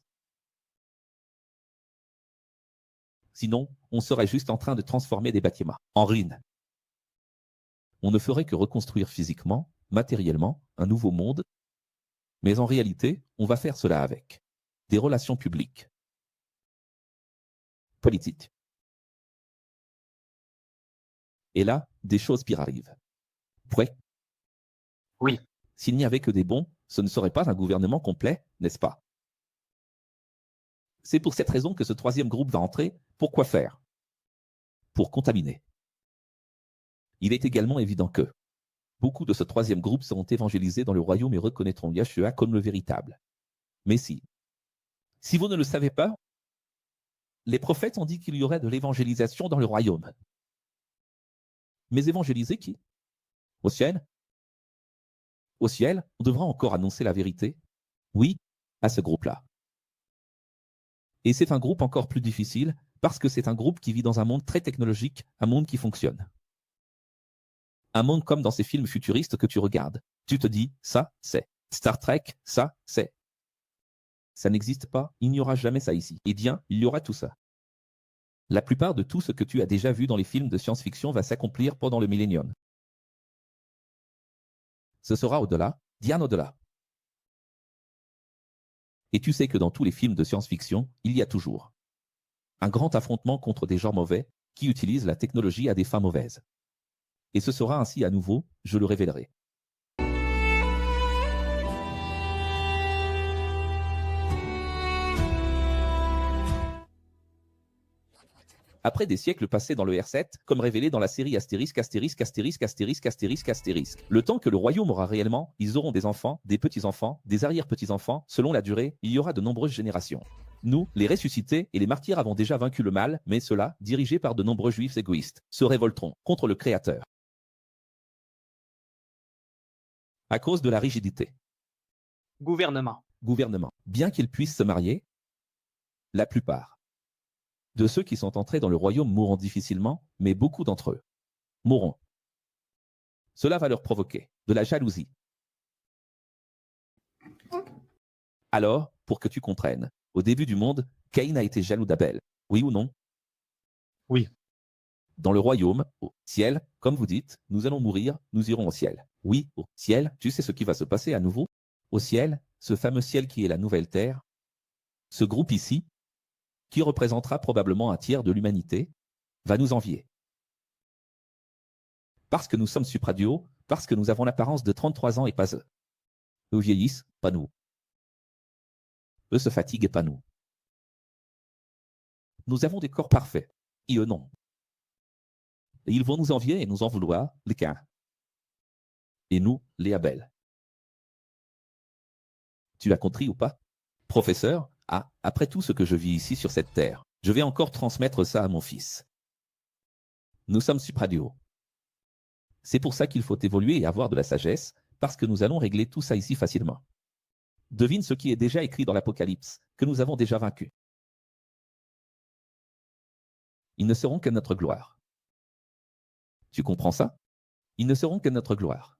Sinon, on serait juste en train de transformer des bâtiments en ruines. On ne ferait que reconstruire physiquement, matériellement, un nouveau monde, mais en réalité, on va faire cela avec des relations publiques, politiques. Et là, des choses pires arrivent. Prêt? Oui. S'il n'y avait que des bons, ce ne serait pas un gouvernement complet, n'est-ce pas? C'est pour cette raison que ce troisième groupe va entrer. Pourquoi faire? Pour contaminer. Il est également évident que beaucoup de ce troisième groupe seront évangélisés dans le royaume et reconnaîtront Yeshua comme le véritable Messie. Si vous ne le savez pas, les prophètes ont dit qu'il y aurait de l'évangélisation dans le royaume. Mais évangéliser qui? Au ciel? Au ciel, on devra encore annoncer la vérité? Oui, à ce groupe-là. Et c'est un groupe encore plus difficile parce que c'est un groupe qui vit dans un monde très technologique, un monde qui fonctionne. Un monde comme dans ces films futuristes que tu regardes. Tu te dis, ça, c'est Star Trek, ça, c'est. Ça n'existe pas, il n'y aura jamais ça ici. Eh bien, il y aura tout ça. La plupart de tout ce que tu as déjà vu dans les films de science-fiction va s'accomplir pendant le millénium. Ce sera au-delà, bien au-delà. Et tu sais que dans tous les films de science-fiction, il y a toujours un grand affrontement contre des gens mauvais qui utilisent la technologie à des fins mauvaises. Et ce sera ainsi à nouveau, je le révélerai. Après des siècles passés dans le R7, comme révélé dans la série Astérisque, Astérisque, Astérisque, Astérisque, Astérisque, Astérisque, le temps que le royaume aura réellement, ils auront des enfants, des petits-enfants, des arrière-petits-enfants, selon la durée, il y aura de nombreuses générations. Nous, les ressuscités et les martyrs avons déjà vaincu le mal, mais ceux-là, dirigés par de nombreux juifs égoïstes, se révolteront contre le Créateur. À cause de la rigidité. Gouvernement. Gouvernement. Bien qu'ils puissent se marier, la plupart de ceux qui sont entrés dans le royaume mourront difficilement, mais beaucoup d'entre eux mourront. Cela va leur provoquer de la jalousie. Alors, pour que tu comprennes, au début du monde, Caïn a été jaloux d'Abel. Oui ou non? Oui. Dans le royaume, au ciel, comme vous dites, nous allons mourir, nous irons au ciel. Oui, au ciel, tu sais ce qui va se passer à nouveau? Au ciel, ce fameux ciel qui est la nouvelle terre, ce groupe ici, qui représentera probablement un tiers de l'humanité, va nous envier. Parce que nous sommes supradiaux, parce que nous avons l'apparence de 33 ans et pas eux. Eux vieillissent, pas nous. Eux se fatiguent et pas nous. Nous avons des corps parfaits, et eux non. Et ils vont nous envier et nous en vouloir, les Caïn. Et nous, les Abel. Tu l'as compris ou pas? Professeur, après tout ce que je vis ici sur cette terre, je vais encore transmettre ça à mon fils. Nous sommes supradiaux. C'est pour ça qu'il faut évoluer et avoir de la sagesse, parce que nous allons régler tout ça ici facilement. Devine ce qui est déjà écrit dans l'Apocalypse, que nous avons déjà vaincu. Ils ne seront que notre gloire. Tu comprends ça? Ils ne seront que notre gloire.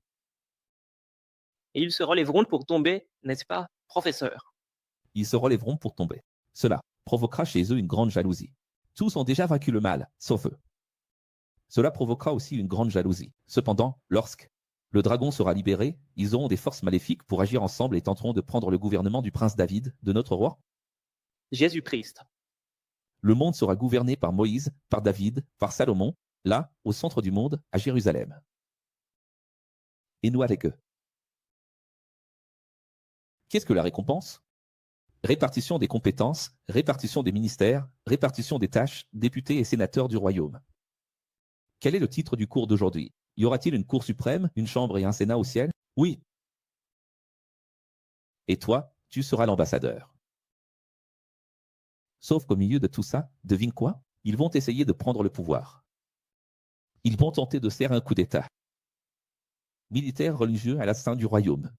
Et ils se relèveront pour tomber, n'est-ce pas, professeur? Ils se relèveront pour tomber. Cela provoquera chez eux une grande jalousie. Tous ont déjà vaincu le mal, sauf eux. Cela provoquera aussi une grande jalousie. Cependant, lorsque le dragon sera libéré, ils auront des forces maléfiques pour agir ensemble et tenteront de prendre le gouvernement du prince David, de notre roi. Jésus-Christ. Le monde sera gouverné par Moïse, par David, par Salomon, là, au centre du monde, à Jérusalem. Et nous avec eux. Qu'est-ce que la récompense? Répartition des compétences, répartition des ministères, répartition des tâches, députés et sénateurs du royaume. Quel est le titre du cours d'aujourd'hui? Y aura-t-il une cour suprême, une chambre et un sénat au ciel? Oui. Et toi, tu seras l'ambassadeur. Sauf qu'au milieu de tout ça, devine quoi? Ils vont essayer de prendre le pouvoir. Ils vont tenter de faire un coup d'État. Militaire, religieux à la sein du royaume.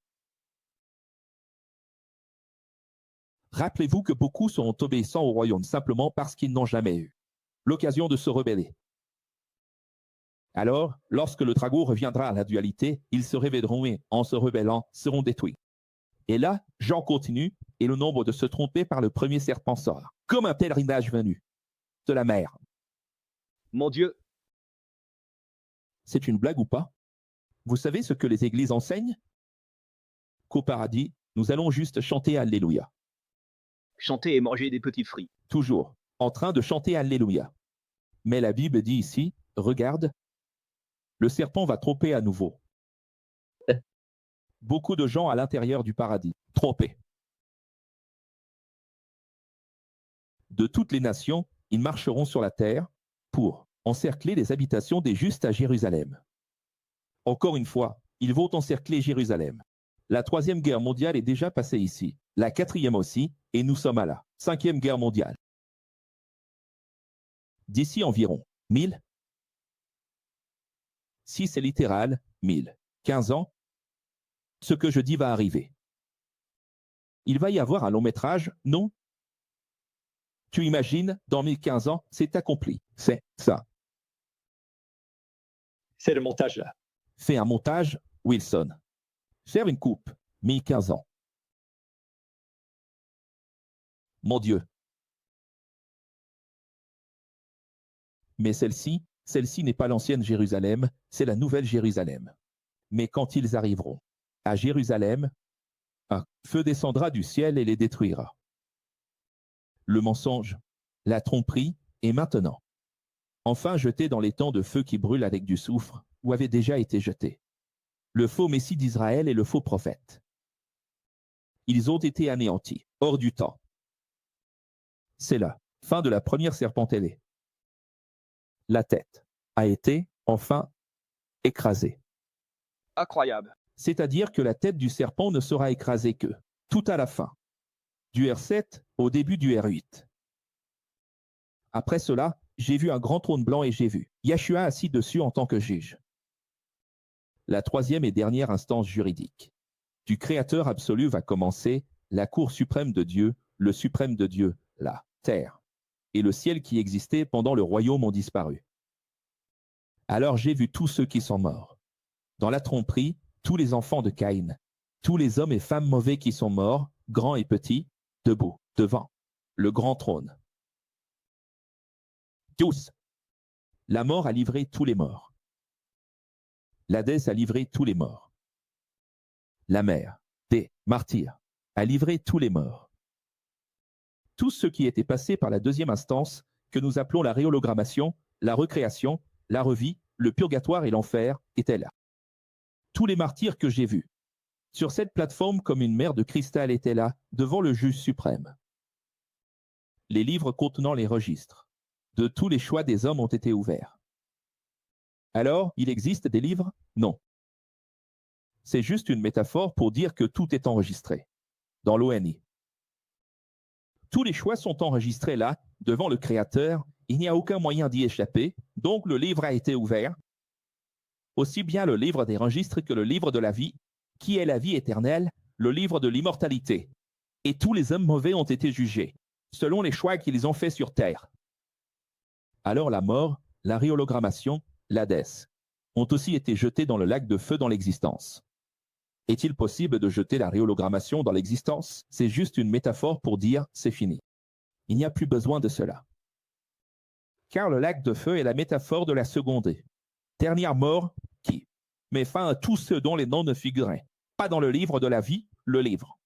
Rappelez-vous que beaucoup seront obéissants au royaume simplement parce qu'ils n'ont jamais eu l'occasion de se rebeller. Alors, lorsque le dragon reviendra à la dualité, ils se révéleront et, en se rebellant, seront détruits. Et là, Jean continue, et le nombre de se tromper par le premier serpent sort, comme un pèlerinage venu de la mer. Mon Dieu. C'est une blague ou pas? Vous savez ce que les églises enseignent? Qu'au paradis, nous allons juste chanter Alléluia. Chanter et manger des petits fruits. Toujours en train de chanter Alléluia. Mais la Bible dit ici, regarde, le serpent va tromper à nouveau. Beaucoup de gens à l'intérieur du paradis, trompés. De toutes les nations, ils marcheront sur la terre pour encercler les habitations des justes à Jérusalem. Encore une fois, ils vont encercler Jérusalem. La 3e guerre mondiale est déjà passée ici, la 4e aussi, et nous sommes à la 5e guerre mondiale. D'ici environ 1000. Si c'est littéral, 1000. 15 ans, ce que je dis va arriver. Il va y avoir un long métrage, non? Tu imagines, dans 1015 ans, c'est accompli. C'est ça. C'est le montage là. Fais un montage, Wilson. Faire une coupe, 1015 ans. Mon Dieu. Mais celle-ci n'est pas l'ancienne Jérusalem, c'est la nouvelle Jérusalem. Mais quand ils arriveront à Jérusalem, un feu descendra du ciel et les détruira. Le mensonge, la tromperie est maintenant enfin jeté dans les temps de feu qui brûlent avec du soufre, où avait déjà été jeté le faux Messie d'Israël et le faux prophète. Ils ont été anéantis, hors du temps. C'est la fin de la première serpentellée. La tête a été, enfin, écrasée. Incroyable. C'est-à-dire que la tête du serpent ne sera écrasée que tout à la fin, du R7 au début du R8. Après cela, j'ai vu un grand trône blanc et j'ai vu Yeshua assis dessus en tant que juge. La 3e et dernière instance juridique du Créateur absolu va commencer, la cour suprême de Dieu, le suprême de Dieu, la terre et le ciel qui existaient pendant le royaume ont disparu. Alors j'ai vu tous ceux qui sont morts. Dans la tromperie, tous les enfants de Caïn, tous les hommes et femmes mauvais qui sont morts, grands et petits, debout, devant le grand trône. Tous. La mort a livré tous les morts. L'Hadès a livré tous les morts. La mer, des martyrs, a livré tous les morts. Tous ceux qui étaient passés par la 2e instance, que nous appelons la réhologrammation, la recréation, la revie, le purgatoire et l'enfer, étaient là. Tous les martyrs que j'ai vus, sur cette plateforme comme une mer de cristal étaient là, devant le juge suprême. Les livres contenant les registres de tous les choix des hommes ont été ouverts. Alors, il existe des livres? Non. C'est juste une métaphore pour dire que tout est enregistré, dans l'ONI. Tous les choix sont enregistrés là, devant le Créateur, il n'y a aucun moyen d'y échapper, donc le livre a été ouvert, aussi bien le livre des registres que le livre de la vie, qui est la vie éternelle, le livre de l'immortalité. Et tous les hommes mauvais ont été jugés, selon les choix qu'ils ont faits sur terre. Alors la mort, la réhologrammation, l'Hadès, ont aussi été jetés dans le lac de feu dans l'existence. Est-il possible de jeter la réhologrammation dans l'existence? C'est juste une métaphore pour dire c'est fini. Il n'y a plus besoin de cela. Car le lac de feu est la métaphore de la secondée. Dernière mort qui met fin à tous ceux dont les noms ne figuraient pas dans le livre de la vie, le livre.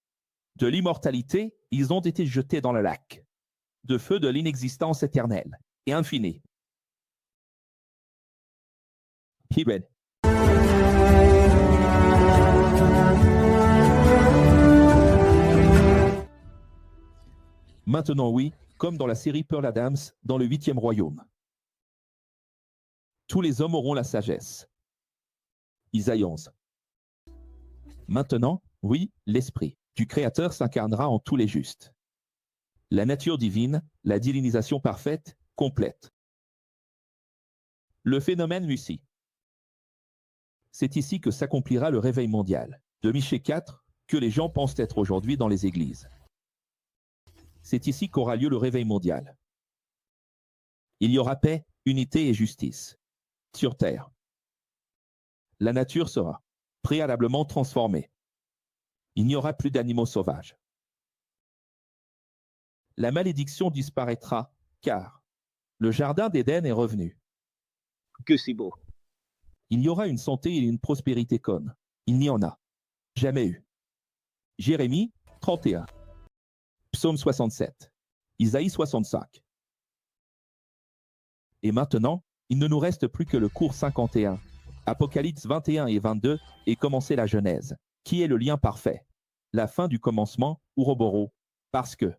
De l'immortalité, ils ont été jetés dans le lac. De feu de l'inexistence éternelle et infinie. Period. Maintenant oui, comme dans la série Pearl Adams, dans le 8e royaume. Tous les hommes auront la sagesse. Isaïe 11. Maintenant, oui, l'Esprit du Créateur s'incarnera en tous les justes. La nature divine, la divinisation parfaite, complète. Le phénomène Lucie. C'est ici que s'accomplira le réveil mondial, de Michée 4, que les gens pensent être aujourd'hui dans les églises. C'est ici qu'aura lieu le réveil mondial. Il y aura paix, unité et justice. Sur terre. La nature sera préalablement transformée. Il n'y aura plus d'animaux sauvages. La malédiction disparaîtra, car le jardin d'Éden est revenu. Que c'est beau. Il y aura une santé et une prospérité comme il n'y en a jamais eu. Jérémie 31. Psaume 67. Isaïe 65. Et maintenant, il ne nous reste plus que le cours 51, Apocalypse 21 et 22, et commencer la Genèse, qui est le lien parfait. La fin du commencement, Ouroboros, parce que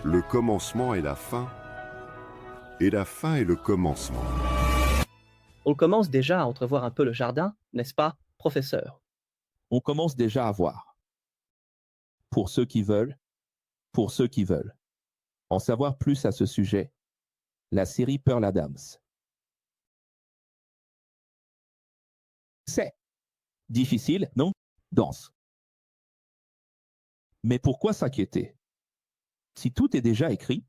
le commencement est la fin, et la fin est le commencement. On commence déjà à entrevoir un peu le jardin, n'est-ce pas, professeur? On commence déjà à voir. Pour ceux qui veulent, en savoir plus à ce sujet, la série Pearl Adams. C'est difficile, non? Dense. Mais pourquoi s'inquiéter? Si tout est déjà écrit,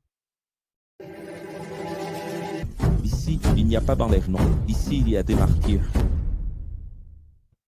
ici, il n'y a pas d'enlèvement. Ici, il y a des martyrs.